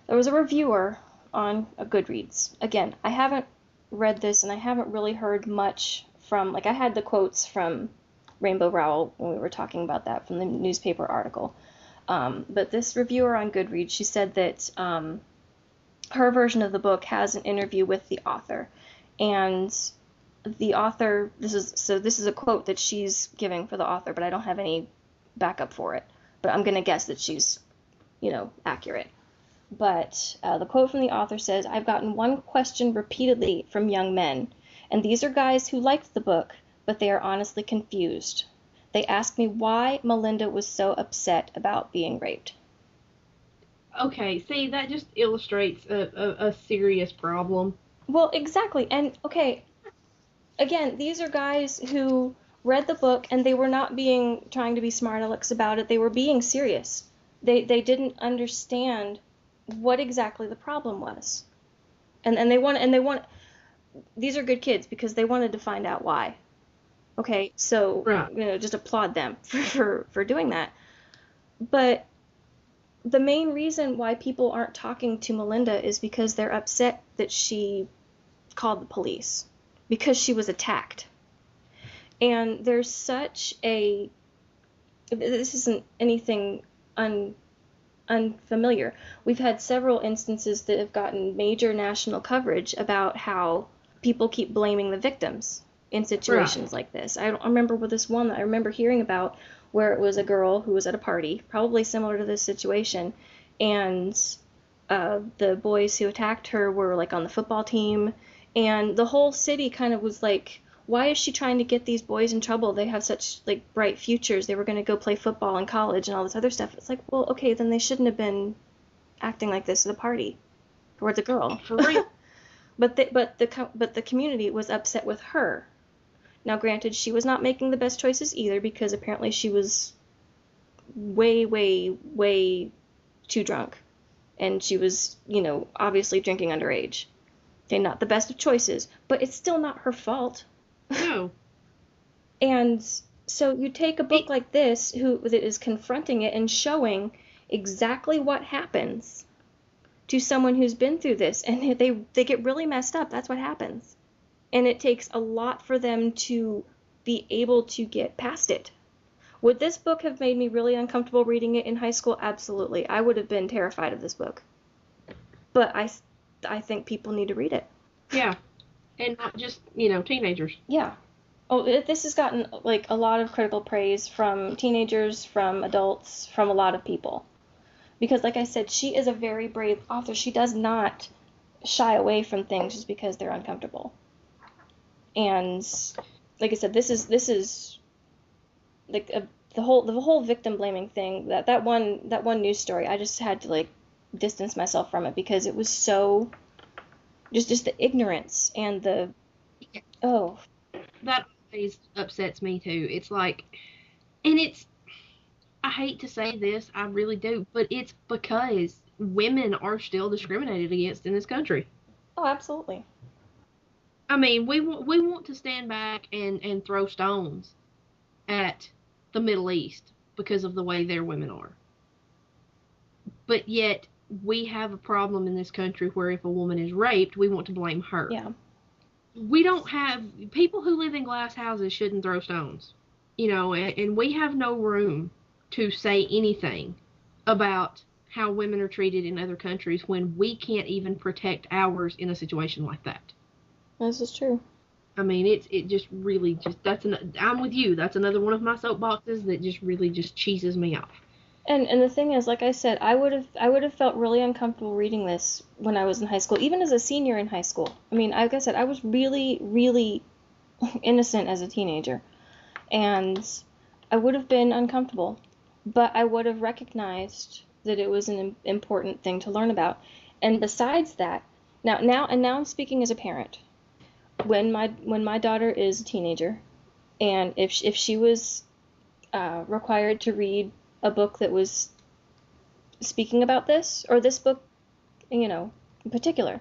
There was a reviewer on a Goodreads. Again, I haven't read this and I haven't really heard much from, like, I had the quotes from Rainbow Rowell when we were talking about that from the newspaper article. But this reviewer on Goodreads, she said that her version of the book has an interview with the author. And the author, this is a quote that she's giving for the author, but I don't have any backup for it. But I'm going to guess that she's, accurate. But the quote from the author says, "I've gotten one question repeatedly from young men, and these are guys who liked the book, but they are honestly confused. They ask me why Melinda was so upset about being raped." Okay, see, that just illustrates a serious problem. Well, exactly. And, okay, again, these are guys who read the book, and they were not trying to be smart alecks about it. They were being serious. They didn't understand what exactly the problem was. And they want these are good kids because they wanted to find out why. Okay, so just applaud them for doing that. But the main reason why people aren't talking to Melinda is because they're upset that she called the police because she was attacked. And there's such a, this isn't anything unfamiliar. We've had several instances that have gotten major national coverage about how people keep blaming the victims in situations like this. I don't remember with this one that I remember hearing about where it was a girl who was at a party, probably similar to this situation, and the boys who attacked her were like on the football team, and the whole city kind of was like, why is she trying to get these boys in trouble? They have such like bright futures. They were going to go play football in college and all this other stuff. It's like, well, okay, then they shouldn't have been acting like this at a party towards a girl. For real. But the community was upset with her. Now, granted, she was not making the best choices either because apparently she was way, way, way too drunk. And she was, obviously drinking underage. Okay, not the best of choices, but it's still not her fault. No. And so you take a book like this that is confronting it and showing exactly what happens to someone who's been through this, and they get really messed up. That's what happens. And it takes a lot for them to be able to get past it. Would this book have made me really uncomfortable reading it in high school? Absolutely. I would have been terrified of this book. But I think people need to read it. Yeah. And not just, teenagers. Yeah. Oh, this has gotten, like, a lot of critical praise from teenagers, from adults, from a lot of people. Because, like I said, she is a very brave author. She does not shy away from things just because they're uncomfortable. And, like I said, this is like the whole victim blaming thing. That one news story, I just had to like distance myself from it because it was so just the ignorance and the that always upsets me too. It's like, and I hate to say this, I really do, but it's because women are still discriminated against in this country. Oh, absolutely. I mean, we want to stand back and throw stones at the Middle East because of the way their women are. But yet, we have a problem in this country where if a woman is raped, we want to blame her. Yeah. We don't have, people who live in glass houses shouldn't throw stones. And we have no room to say anything about how women are treated in other countries when we can't even protect ours in a situation like that. This is true. I mean, it just really I'm with you. That's another one of my soapboxes that just really just cheeses me off. And the thing is, like I said, I would have felt really uncomfortable reading this when I was in high school, even as a senior in high school. I mean, like I said, I was really, really innocent as a teenager, and I would have been uncomfortable, but I would have recognized that it was an important thing to learn about. And besides that, now I'm speaking as a parent. When my daughter is a teenager, and if she was required to read a book that was speaking about this, or this book, in particular,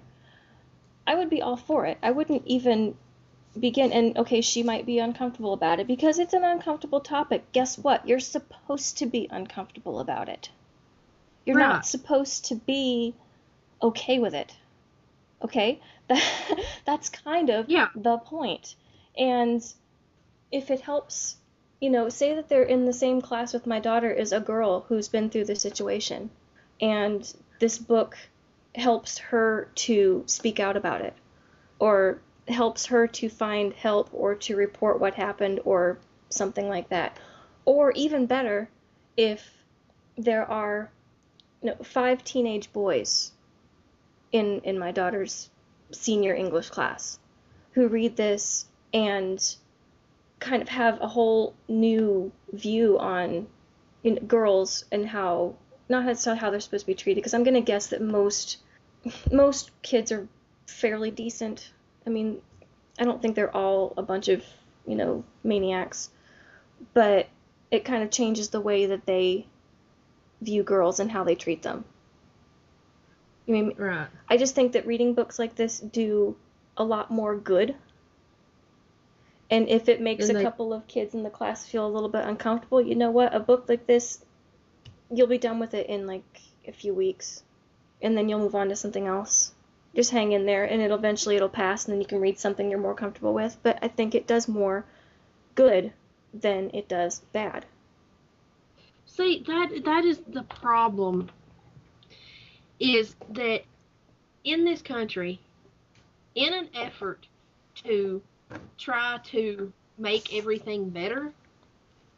I would be all for it. I wouldn't even begin, and okay, she might be uncomfortable about it because it's an uncomfortable topic. Guess what? You're supposed to be uncomfortable about it. You're Right. not supposed to be okay with it. Okay? That's kind of Yeah. the point. And if it helps, say that they're in the same class with my daughter is a girl who's been through the situation, and this book helps her to speak out about it, or helps her to find help, or to report what happened, or something like that. Or even better, if there are 5 teenage boys in my daughter's senior English class who read this and kind of have a whole new view on girls and how, not necessarily how they're supposed to be treated, because I'm going to guess that most kids are fairly decent. I mean, I don't think they're all a bunch of, maniacs, but it kind of changes the way that they view girls and how they treat them. I mean, Right. I just think that reading books like this do a lot more good. And if it makes a couple of kids in the class feel a little bit uncomfortable, you know what? A book like this, you'll be done with it in like a few weeks. And then you'll move on to something else. Just hang in there, and eventually it'll pass, and then you can read something you're more comfortable with. But I think it does more good than it does bad. See, that is the problem, is that in this country, in an effort to try to make everything better,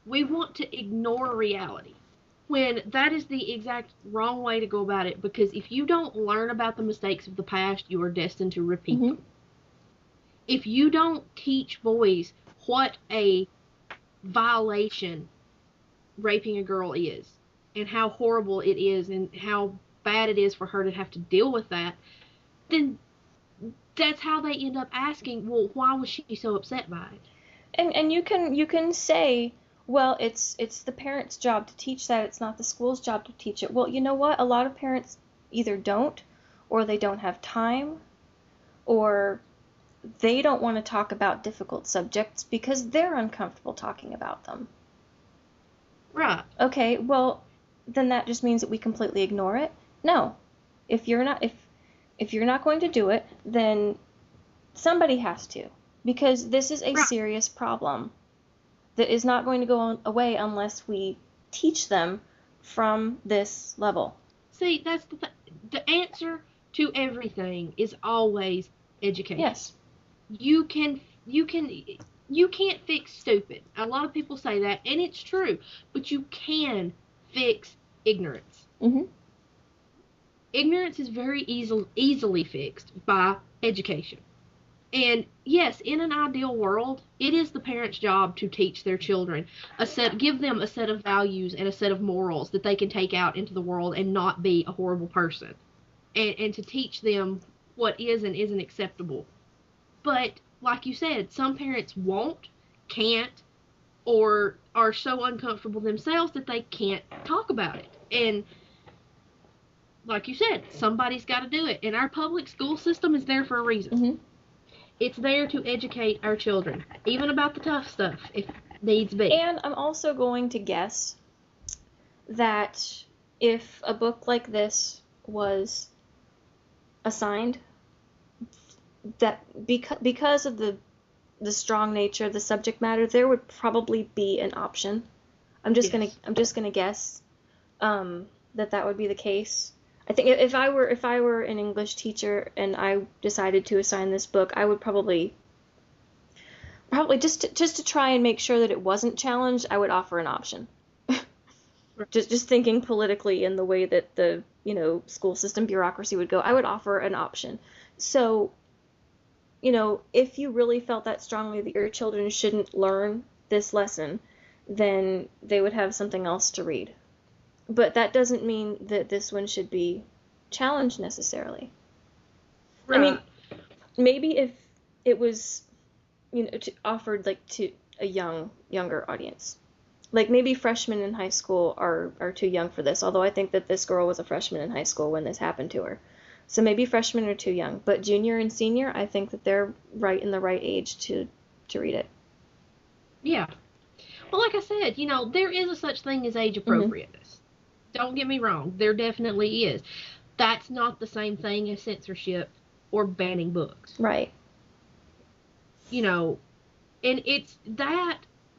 we want to ignore reality, when that is the exact wrong way to go about it, because if you don't learn about the mistakes of the past, you are destined to repeat them. If you don't teach boys what a violation raping a girl is, and how horrible it is, and how bad it is for her to have to deal with that, then that's how they end up asking, well, why was she so upset by it? And you can say, well, it's the parents' job to teach that, it's not the school's job to teach it. Well, you know what? A lot of parents either don't, or they don't have time, or they don't want to talk about difficult subjects because they're uncomfortable talking about them. Right. Okay, well, then that just means that we completely ignore it? No. If you're not going to do it, then somebody has to, because this is a serious problem that is not going to go away unless we teach them from this level. See, that's the answer to everything is always education. Yes. You can't fix stupid. A lot of people say that, and it's true, but you can fix ignorance. Mm-hmm. Ignorance is very easily fixed by education. And yes, in an ideal world, it is the parents' job to teach their children give them a set of values and a set of morals that they can take out into the world and not be a horrible person. And to teach them what is and isn't acceptable. But, like you said, some parents can't, or are so uncomfortable themselves that they can't talk about it. And, like you said, somebody's got to do it. And our public school system is there for a reason. Mm-hmm. It's there to educate our children, even about the tough stuff, if needs be. And I'm also going to guess that if a book like this was assigned, that because of the strong nature of the subject matter, there would probably be an option. I'm just gonna guess that would be the case. I think if I were an English teacher and I decided to assign this book, I would probably just to try and make sure that it wasn't challenged, I would offer an option. just thinking politically in the way that the school system bureaucracy would go, I would offer an option. So, if you really felt that strongly that your children shouldn't learn this lesson, then they would have something else to read. But that doesn't mean that this one should be challenged necessarily. Right. I mean, maybe if it was, offered like to a younger audience. Like maybe freshmen in high school are too young for this, although I think that this girl was a freshman in high school when this happened to her. So maybe freshmen are too young, but junior and senior, I think that they're right in the right age to read it. Yeah. Well, like I said, there is a such thing as age appropriateness. Don't get me wrong. There definitely is. That's not the same thing as censorship or banning books. Right. And that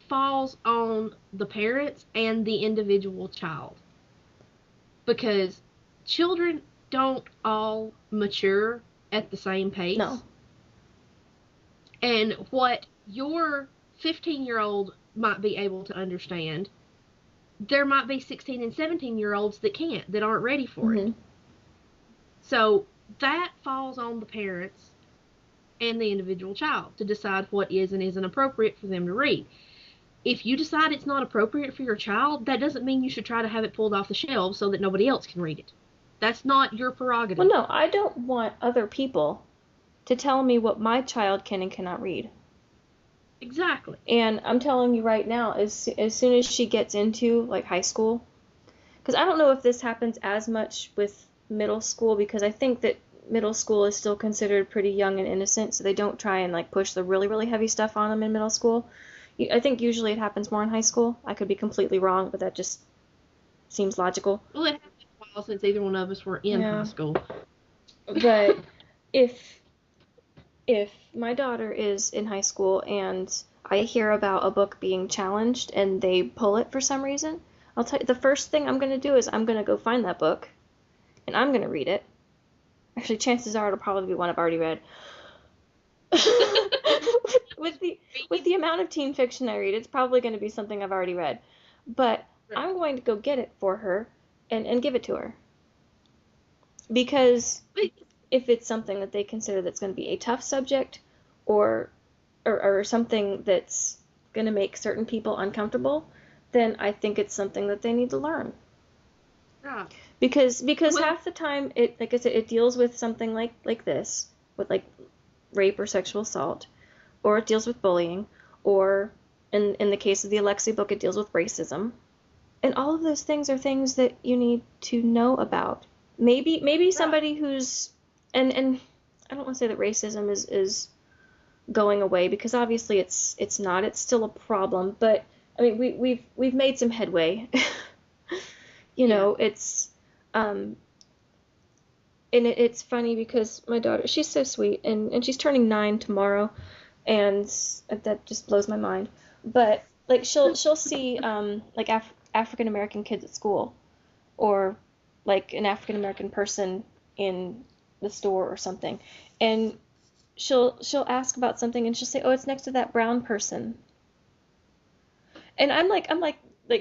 falls on the parents and the individual child. Because children don't all mature at the same pace. No. And what your 15-year-old might be able to understand, there might be 16 and 17-year-olds that can't, that aren't ready for it. So that falls on the parents and the individual child to decide what is and isn't appropriate for them to read. If you decide it's not appropriate for your child, that doesn't mean you should try to have it pulled off the shelves so that nobody else can read it. That's not your prerogative. Well, no, I don't want other people to tell me what my child can and cannot read. Exactly. And I'm telling you right now, as soon as she gets into, like, high school, because I don't know if this happens as much with middle school, because I think that middle school is still considered pretty young and innocent, so they don't try and, like, push the really, really heavy stuff on them in middle school. I think usually it happens more in high school. I could be completely wrong, but that just seems logical. Well, it has been a while since either one of us were in high school. But if my daughter is in high school and I hear about a book being challenged and they pull it for some reason, I'll tell you, the first thing I'm going to do is I'm going to go find that book and I'm going to read it. Actually, chances are it'll probably be one I've already read. With the amount of teen fiction I read, it's probably going to be something I've already read. But I'm going to go get it for her and give it to her. Because if it's something that they consider that's going to be a tough subject or something that's going to make certain people uncomfortable, then I think it's something that they need to learn. Yeah. Because half the time, like I said, it deals with something like this, with like rape or sexual assault, or it deals with bullying, or in the case of the Alexie book, it deals with racism. And all of those things are things that you need to know about. Maybe somebody who's and I don't want to say that racism is going away, because obviously it's not. It's still a problem, but I mean we've made some headway. It's and it's funny because my daughter, she's so sweet, and she's turning 9 tomorrow, and that just blows my mind. But like she'll see like African American kids at school, or like an African American person in the store or something, and she'll ask about something and she'll say, "Oh, it's next to that brown person." And I'm like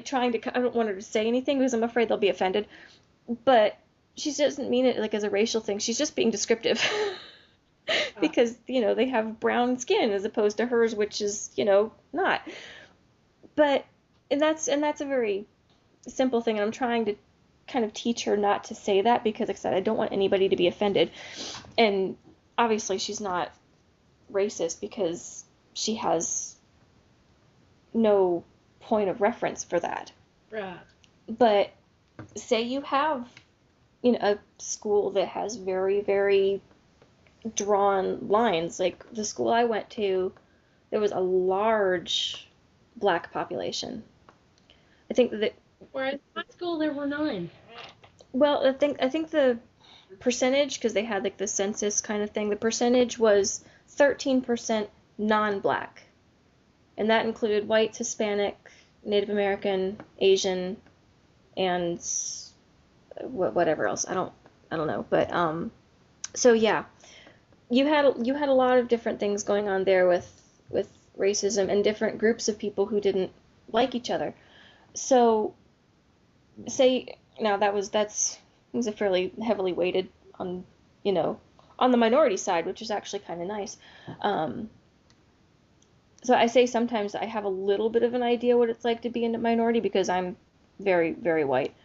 trying to, I don't want her to say anything because I'm afraid they'll be offended, but she doesn't mean it like as a racial thing. She's just being descriptive. Because, they have brown skin as opposed to hers, which is, not. But, and that's a very simple thing, and I'm trying to kind of teach her not to say that, because, like I said, I don't want anybody to be offended. And obviously she's not racist because she has no point of reference for that. Right. But say you have, a school that has very, very drawn lines. Like the school I went to, there was a large black population. I think that. Whereas in my school there were none. Well, I think the percentage, because they had like the census kind of thing, the percentage was 13% non-black, and that included whites, Hispanic, Native American, Asian, and whatever else. I don't know, but so yeah. You had a lot of different things going on there with racism and different groups of people who didn't like each other. So, that's a fairly heavily weighted on on the minority side, which is actually kind of nice. So I say sometimes I have a little bit of an idea what it's like to be in a minority, because I'm very, very white,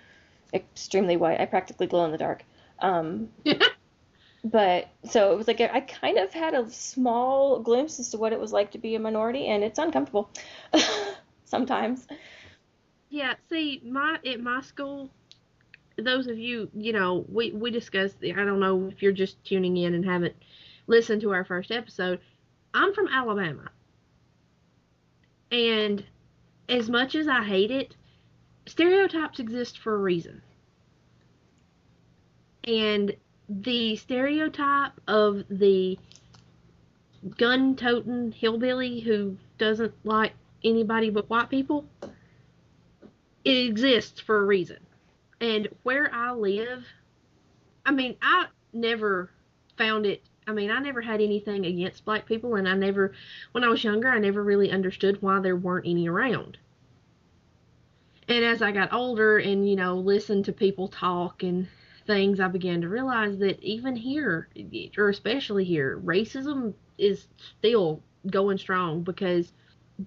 extremely white. I practically glow in the dark. But, so it was like, I kind of had a small glimpse as to what it was like to be a minority, and it's uncomfortable. Sometimes. Yeah, see, at my school, those of you, we discussed, I don't know if you're just tuning in and haven't listened to our first episode. I'm from Alabama. And as much as I hate it, stereotypes exist for a reason. And the stereotype of the gun-toting hillbilly who doesn't like anybody but white people, it exists for a reason. And where I live, I mean, I never found it, I mean, I never had anything against black people, and when I was younger, I never really understood why there weren't any around. And as I got older and, listened to people talk and things, I began to realize that even here, or especially here, racism is still going strong because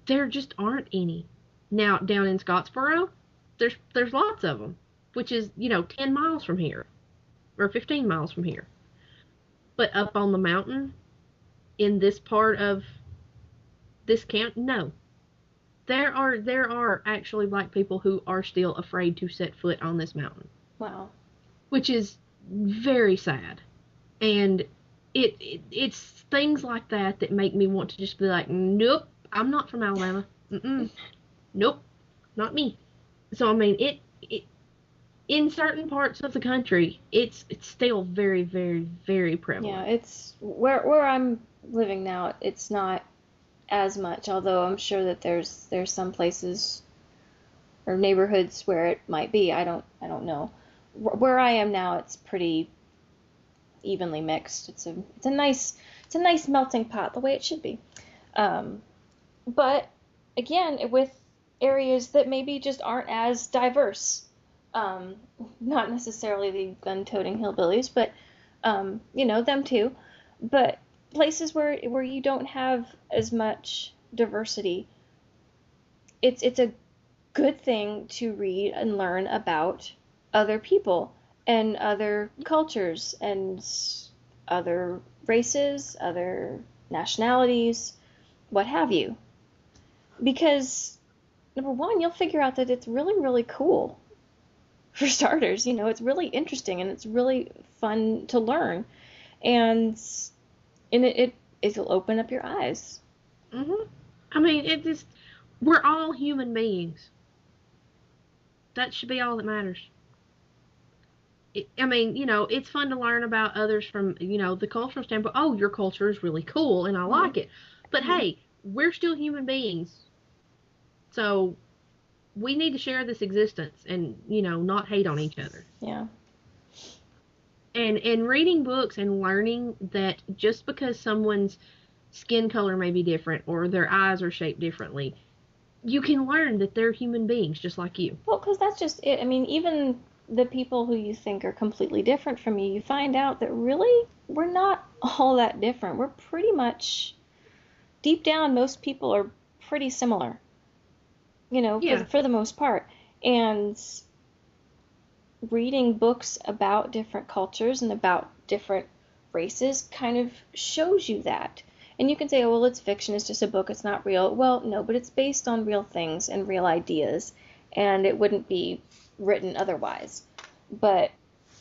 there just aren't any. Now, down in Scottsboro, there's lots of them, which is, 10 miles from here, or 15 miles from here. But up on the mountain, in this part of this county, no. There are actually black people who are still afraid to set foot on this mountain. Wow. Which is very sad. And it's things like that make me want to just be like, nope, I'm not from Alabama. Nope, not me. So I mean, it in certain parts of the country, it's still very, very, very prevalent. Yeah, it's where I'm living now. It's not as much, although I'm sure that there's some places or neighborhoods where it might be. I don't know. Where I am now, it's pretty evenly mixed. It's a nice melting pot, the way it should be. But again, with areas that maybe just aren't as diverse, not necessarily the gun-toting hillbillies, but them too. But places where you don't have as much diversity, it's a good thing to read and learn about other people and other cultures and other races, other nationalities, what have you. Because, number one, you'll figure out that it's really, really cool. For starters, it's really interesting and it's really fun to learn. And it'll open up your eyes. I mean, we're all human beings. That should be all that matters. It's fun to learn about others from, the cultural standpoint. Oh, your culture is really cool and I like it. But hey, we're still human beings. So we need to share this existence and, not hate on each other. Yeah. And reading books and learning that just because someone's skin color may be different or their eyes are shaped differently, you can learn that they're human beings just like you. Well, because that's just it. I mean, even the people who you think are completely different from you find out that really we're not all that different. We're pretty much, deep down, most people are pretty similar, for the most part. And reading books about different cultures and about different races kind of shows you that. And you can say, oh, well, it's fiction, it's just a book, it's not real. Well, no, but it's based on real things and real ideas, and it wouldn't be written otherwise. But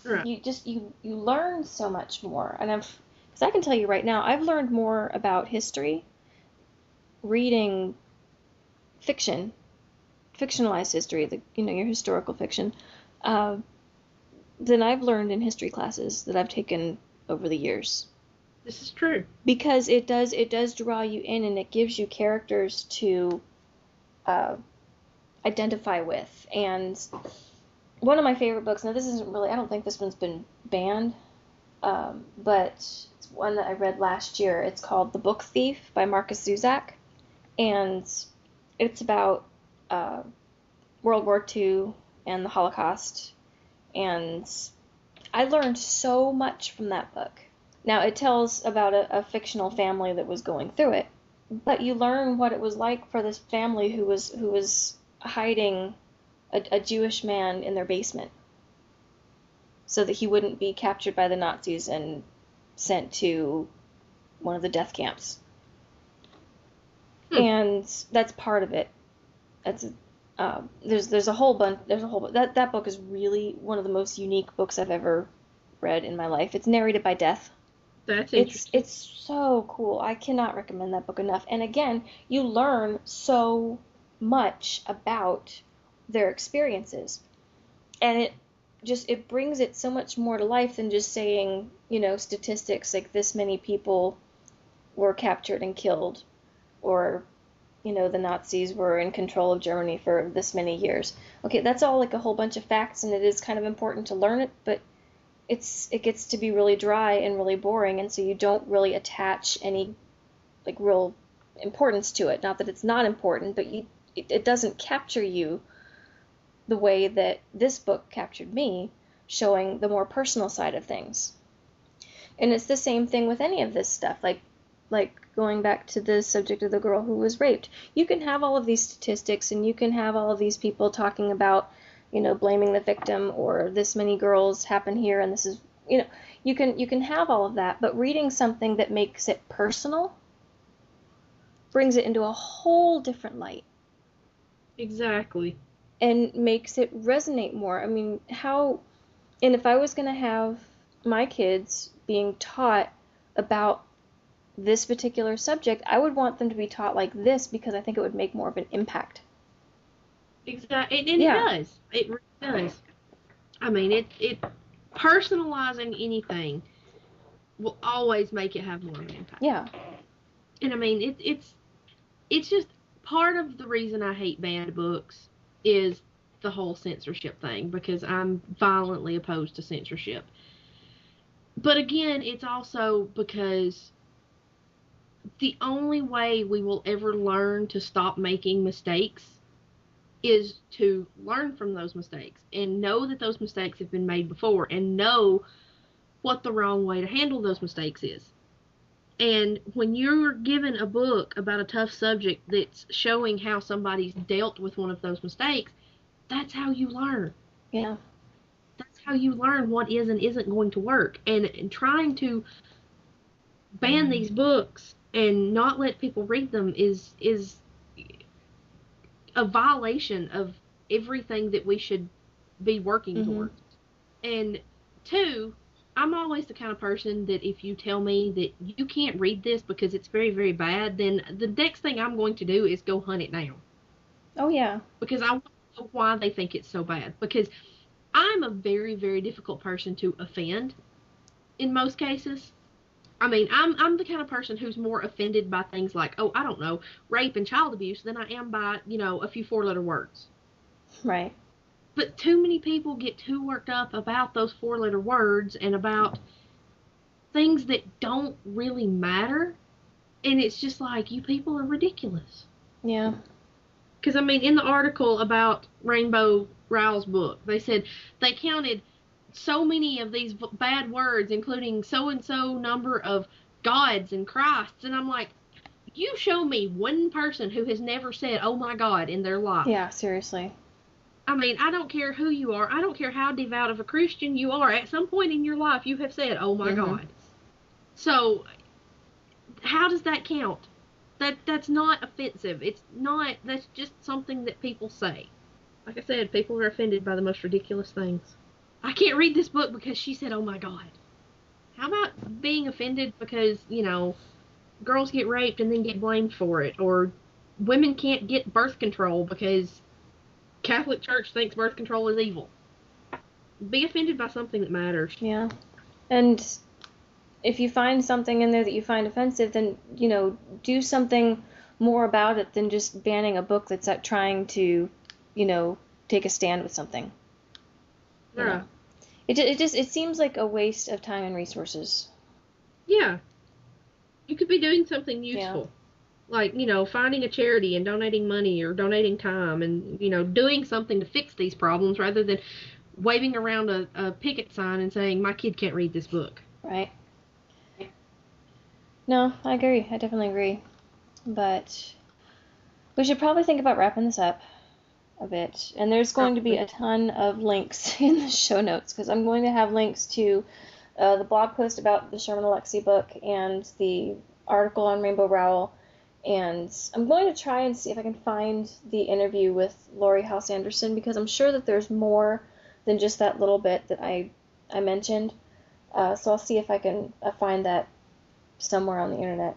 right. you learn so much more. And because I can tell you right now, I've learned more about history reading fiction, fictionalized history, your historical fiction, than I've learned in history classes that I've taken over the years. This is true. Because it does draw you in, and it gives you characters to identify with. And one of my favorite books, now this isn't really, I don't think this one's been banned, but it's one that I read last year. It's called The Book Thief by Marcus Zusak. And it's about World War II and the Holocaust. And I learned so much from that book. Now, it tells about a fictional family that was going through it, but you learn what it was like for this family who was hiding a Jewish man in their basement so that he wouldn't be captured by the Nazis and sent to one of the death camps. And that's part of it. There's a whole bunch. That book is really one of the most unique books I've ever read in my life. It's narrated by Death. That's It's interesting. it's so cool. I cannot recommend that book enough. And again, you learn so much about their experiences. And it brings it so much more to life than just saying, statistics like this many people were captured and killed, or the Nazis were in control of Germany for this many years. Okay, that's all like a whole bunch of facts, and it is kind of important to learn it, but it gets to be really dry and really boring, and so you don't really attach any like real importance to it. Not that it's not important, but it doesn't capture you the way that this book captured me, showing the more personal side of things. And it's the same thing with any of this stuff, like going back to the subject of the girl who was raped. You can have all of these statistics, and you can have all of these people talking about, blaming the victim, or this many girls happen here, and this is, you can have all of that, but reading something that makes it personal brings it into a whole different light. Exactly. And makes it resonate more. I mean, and if I was going to have my kids being taught about this particular subject, I would want them to be taught like this, because I think it would make more of an impact. Exactly. And it Yeah. does. It really does. I mean, it personalizing anything will always make it have more of an impact. Yeah. And I mean, it's just part of the reason I hate banned books is the whole censorship thing, because I'm violently opposed to censorship. But again, it's also because the only way we will ever learn to stop making mistakes is to learn from those mistakes and know that those mistakes have been made before, and know what the wrong way to handle those mistakes is. And when you're given a book about a tough subject that's showing how somebody's dealt with one of those mistakes, that's how you learn. Yeah. That's how you learn what is and isn't going to work. And trying to ban these books and not let people read them is a violation of everything that we should be working towards. And two, I'm always the kind of person that if you tell me that you can't read this because it's very, very bad, then the next thing I'm going to do is go hunt it down. Oh, yeah. Because I want to know why they think it's so bad. Because I'm a very, very difficult person to offend in most cases. I mean, I'm the kind of person who's more offended by things like, oh, I don't know, rape and child abuse than I am by, a few four-letter words. Right. But too many people get too worked up about those four-letter words and about things that don't really matter. And it's just like, you people are ridiculous. Yeah. Because, I mean, in the article about Rainbow Rowell's book, they said they counted so many of these bad words, including so-and-so number of gods and Christs. And I'm like, you show me one person who has never said, oh my God, in their life. Yeah, seriously. I mean, I don't care who you are. I don't care how devout of a Christian you are. At some point in your life, you have said, oh my God. So, how does that count? That's not offensive. It's not, that's just something that people say. Like I said, people are offended by the most ridiculous things. I can't read this book because she said, oh my God. How about being offended because, girls get raped and then get blamed for it? Or women can't get birth control because Catholic Church thinks birth control is evil. Be offended by something that matters. Yeah. And if you find something in there that you find offensive, then, do something more about it than just banning a book that's trying to, take a stand with something. Yeah. It seems like a waste of time and resources. Yeah. You could be doing something useful. Yeah. Like, finding a charity and donating money or donating time and, doing something to fix these problems rather than waving around a picket sign and saying, my kid can't read this book. Right. No, I agree. I definitely agree. But we should probably think about wrapping this up a bit. And there's going to be a ton of links in the show notes, because I'm going to have links to the blog post about the Sherman Alexie book and the article on Rainbow Rowell And I'm going to try and see if I can find the interview with Laurie Halse Anderson, because I'm sure that there's more than just that little bit that I mentioned. So I'll see if I can find that somewhere on the internet.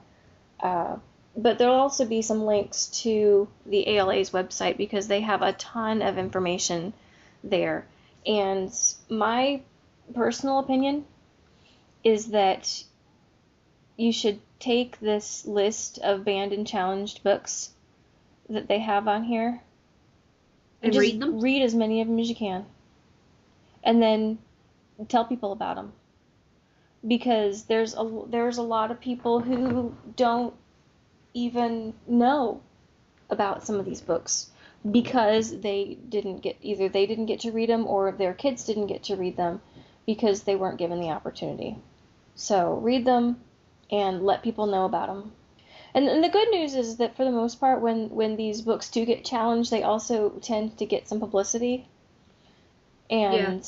But there'll also be some links to the ALA's website, because they have a ton of information there. And my personal opinion is that you should take this list of banned and challenged books that they have on here And just read them? read as many of them as you can. And then tell people about them. Because there's a lot of people who don't even know about some of these books, because they didn't get to read them, or their kids didn't get to read them because they weren't given the opportunity. So read them and let people know about them. And the good news is that for the most part, when these books do get challenged, they also tend to get some publicity. And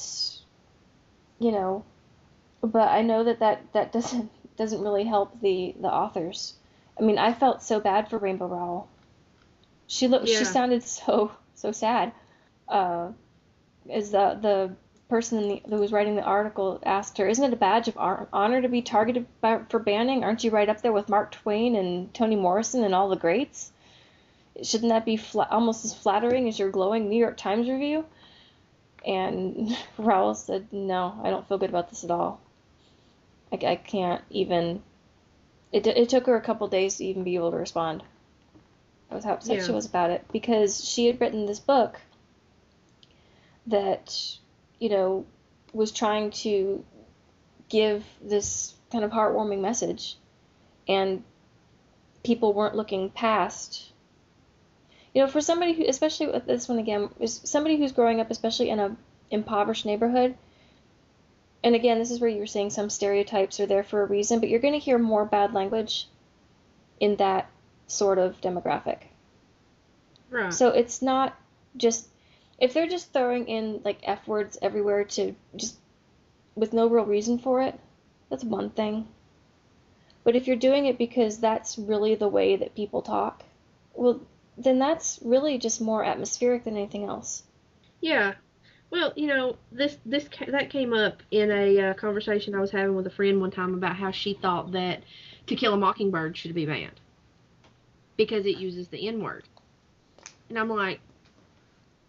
but I know that doesn't really help the authors. I mean, I felt so bad for Rainbow Rowell. She sounded so sad. As the person who was writing the article asked her, "Isn't it a badge of honor to be targeted for banning? Aren't you right up there with Mark Twain and Toni Morrison and all the greats? Shouldn't that be almost as flattering as your glowing New York Times review?" And Rowell said, "No, I don't feel good about this at all. I can't even." It took her a couple days to even be able to respond. That was how upset she was about it, because she had written this book that, was trying to give this kind of heartwarming message, and people weren't looking past. For somebody who, especially with this one again, is somebody who's growing up, especially in a impoverished neighborhood. And again, this is where you were saying some stereotypes are there for a reason, but you're going to hear more bad language in that sort of demographic. Right. So it's not just, if they're just throwing in like F words everywhere to just with no real reason for it, that's one thing. But if you're doing it because that's really the way that people talk, well, then that's really just more atmospheric than anything else. Yeah. Well, that came up in a conversation I was having with a friend one time about how she thought that To Kill a Mockingbird should be banned because it uses the N-word. And I'm like,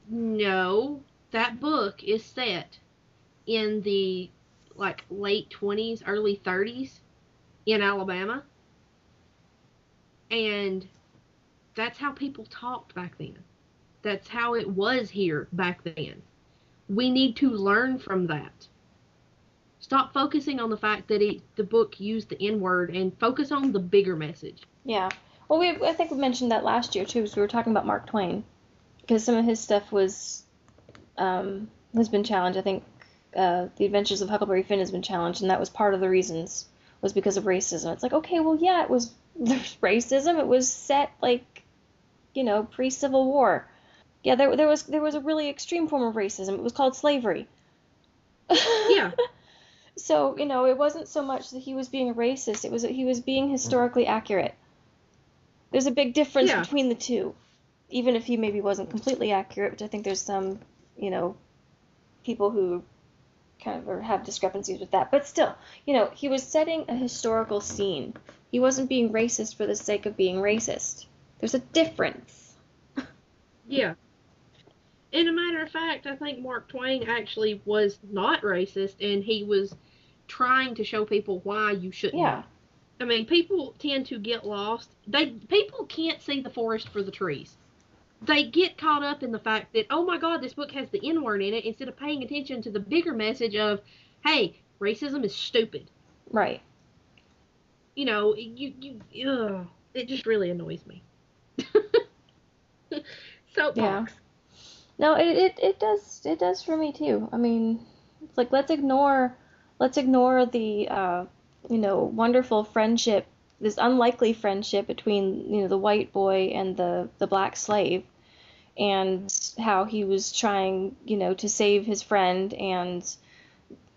no, that book is set in the late 20s, early 30s in Alabama. And that's how people talked back then. That's how it was here back then. We need to learn from that. Stop focusing on the fact that the book used the N-word and focus on the bigger message. Yeah. Well, I think we mentioned that last year, too, because we were talking about Mark Twain. Because some of his stuff has been challenged. I think The Adventures of Huckleberry Finn has been challenged, and that was part of the reasons, was because of racism. It's like, okay, well, yeah, there's racism. It was set, pre-Civil War. Yeah, there was a really extreme form of racism. It was called slavery. Yeah. So, it wasn't so much that he was being a racist. It was that he was being historically accurate. There's a big difference between the two. Even if he maybe wasn't completely accurate, which I think there's some, people who kind of have discrepancies with that. But still, he was setting a historical scene. He wasn't being racist for the sake of being racist. There's a difference. Yeah. And a matter of fact, I think Mark Twain actually was not racist, and he was trying to show people why you shouldn't. Yeah. I mean, people tend to get lost. People can't see the forest for the trees. They get caught up in the fact that, oh my God, this book has the N-word in it, instead of paying attention to the bigger message of, hey, racism is stupid. Right. It just really annoys me. Soapbox. Yeah. No, it does for me too. I mean, it's like let's ignore the wonderful friendship, this unlikely friendship between the white boy and the black slave, and how he was trying to save his friend and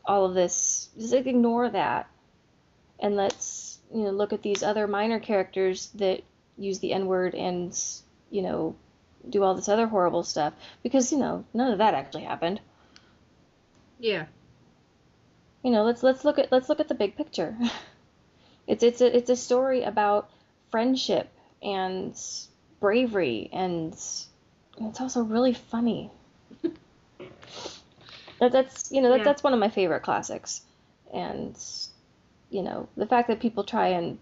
all of this. Just ignore that, and let's look at these other minor characters that use the N-word and, you know, do all this other horrible stuff, because, you know, none of that actually happened. Yeah. You know, let's look at the big picture. It's a story about friendship and bravery, and it's also really funny. That's you know Yeah. that's one of my favorite classics, and you know the fact that people try and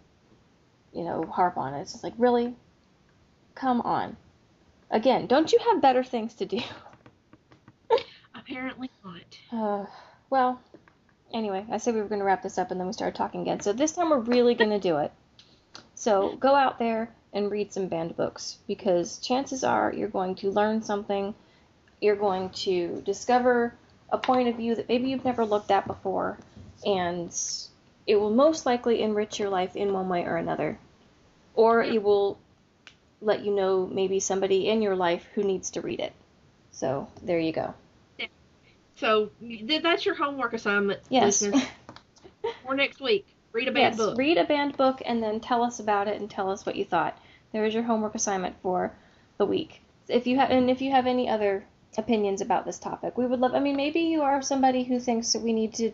harp on it, it's just like, really, come on. Again, don't you have better things to do? Apparently not. Well, anyway, I said we were going to wrap this up, and then we started talking again. So this time we're really going to do it. So go out there and read some banned books, because chances are you're going to learn something. You're going to discover a point of view that maybe you've never looked at before, and it will most likely enrich your life in one way or another. Or it will let you know maybe somebody in your life who needs to read it. So there you go. So that's your homework assignment, Yes. listeners. For next week, read a banned book. Yes, read a banned book and then tell us about it and tell us what you thought. There is your homework assignment for the week. If you have any other opinions about this topic, we would love. I mean, maybe you are somebody who thinks that we need to,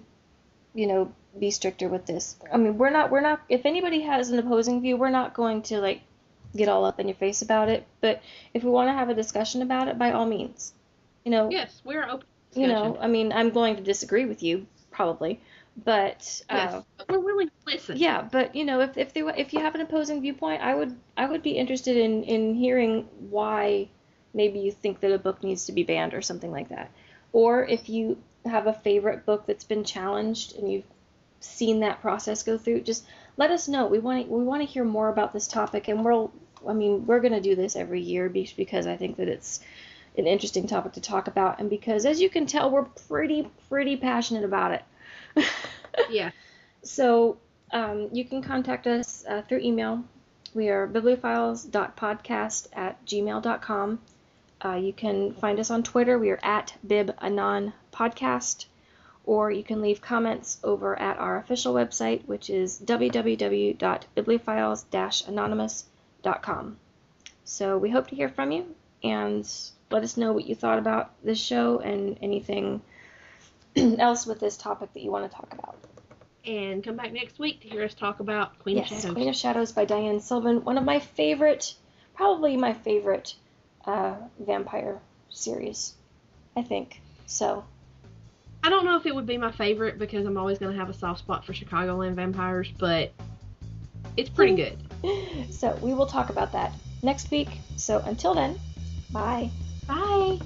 be stricter with this. I mean, we're not. If anybody has an opposing view, we're not going to like get all up in your face about it. But if we want to have a discussion about it, by all means, Yes, we're open to discussion. I mean, I'm going to disagree with you probably, but yes, we're willing to listen. Yeah, but if you have an opposing viewpoint, I would be interested in hearing why maybe you think that a book needs to be banned or something like that. Or if you have a favorite book that's been challenged and you've seen that process go through, just let us know. We want to hear more about this topic, and we're going to do this every year because I think that it's an interesting topic to talk about, and because, as you can tell, we're pretty passionate about it. Yeah. So you can contact us through email. We are bibliophiles.podcast@gmail.com. You can find us on Twitter. We are at BibAnonPodcast. Or you can leave comments over at our official website, which is www.bibliophiles-anonymous.com. So we hope to hear from you, and let us know what you thought about this show and anything else with this topic that you want to talk about. And come back next week to hear us talk about Queen of Shadows. Queen of Shadows by Diane Sylvan. One of my favorite, probably my favorite vampire series, I think. So I don't know if it would be my favorite, because I'm always going to have a soft spot for Chicagoland vampires, but it's pretty good. So we will talk about that next week. So until then, bye. Bye.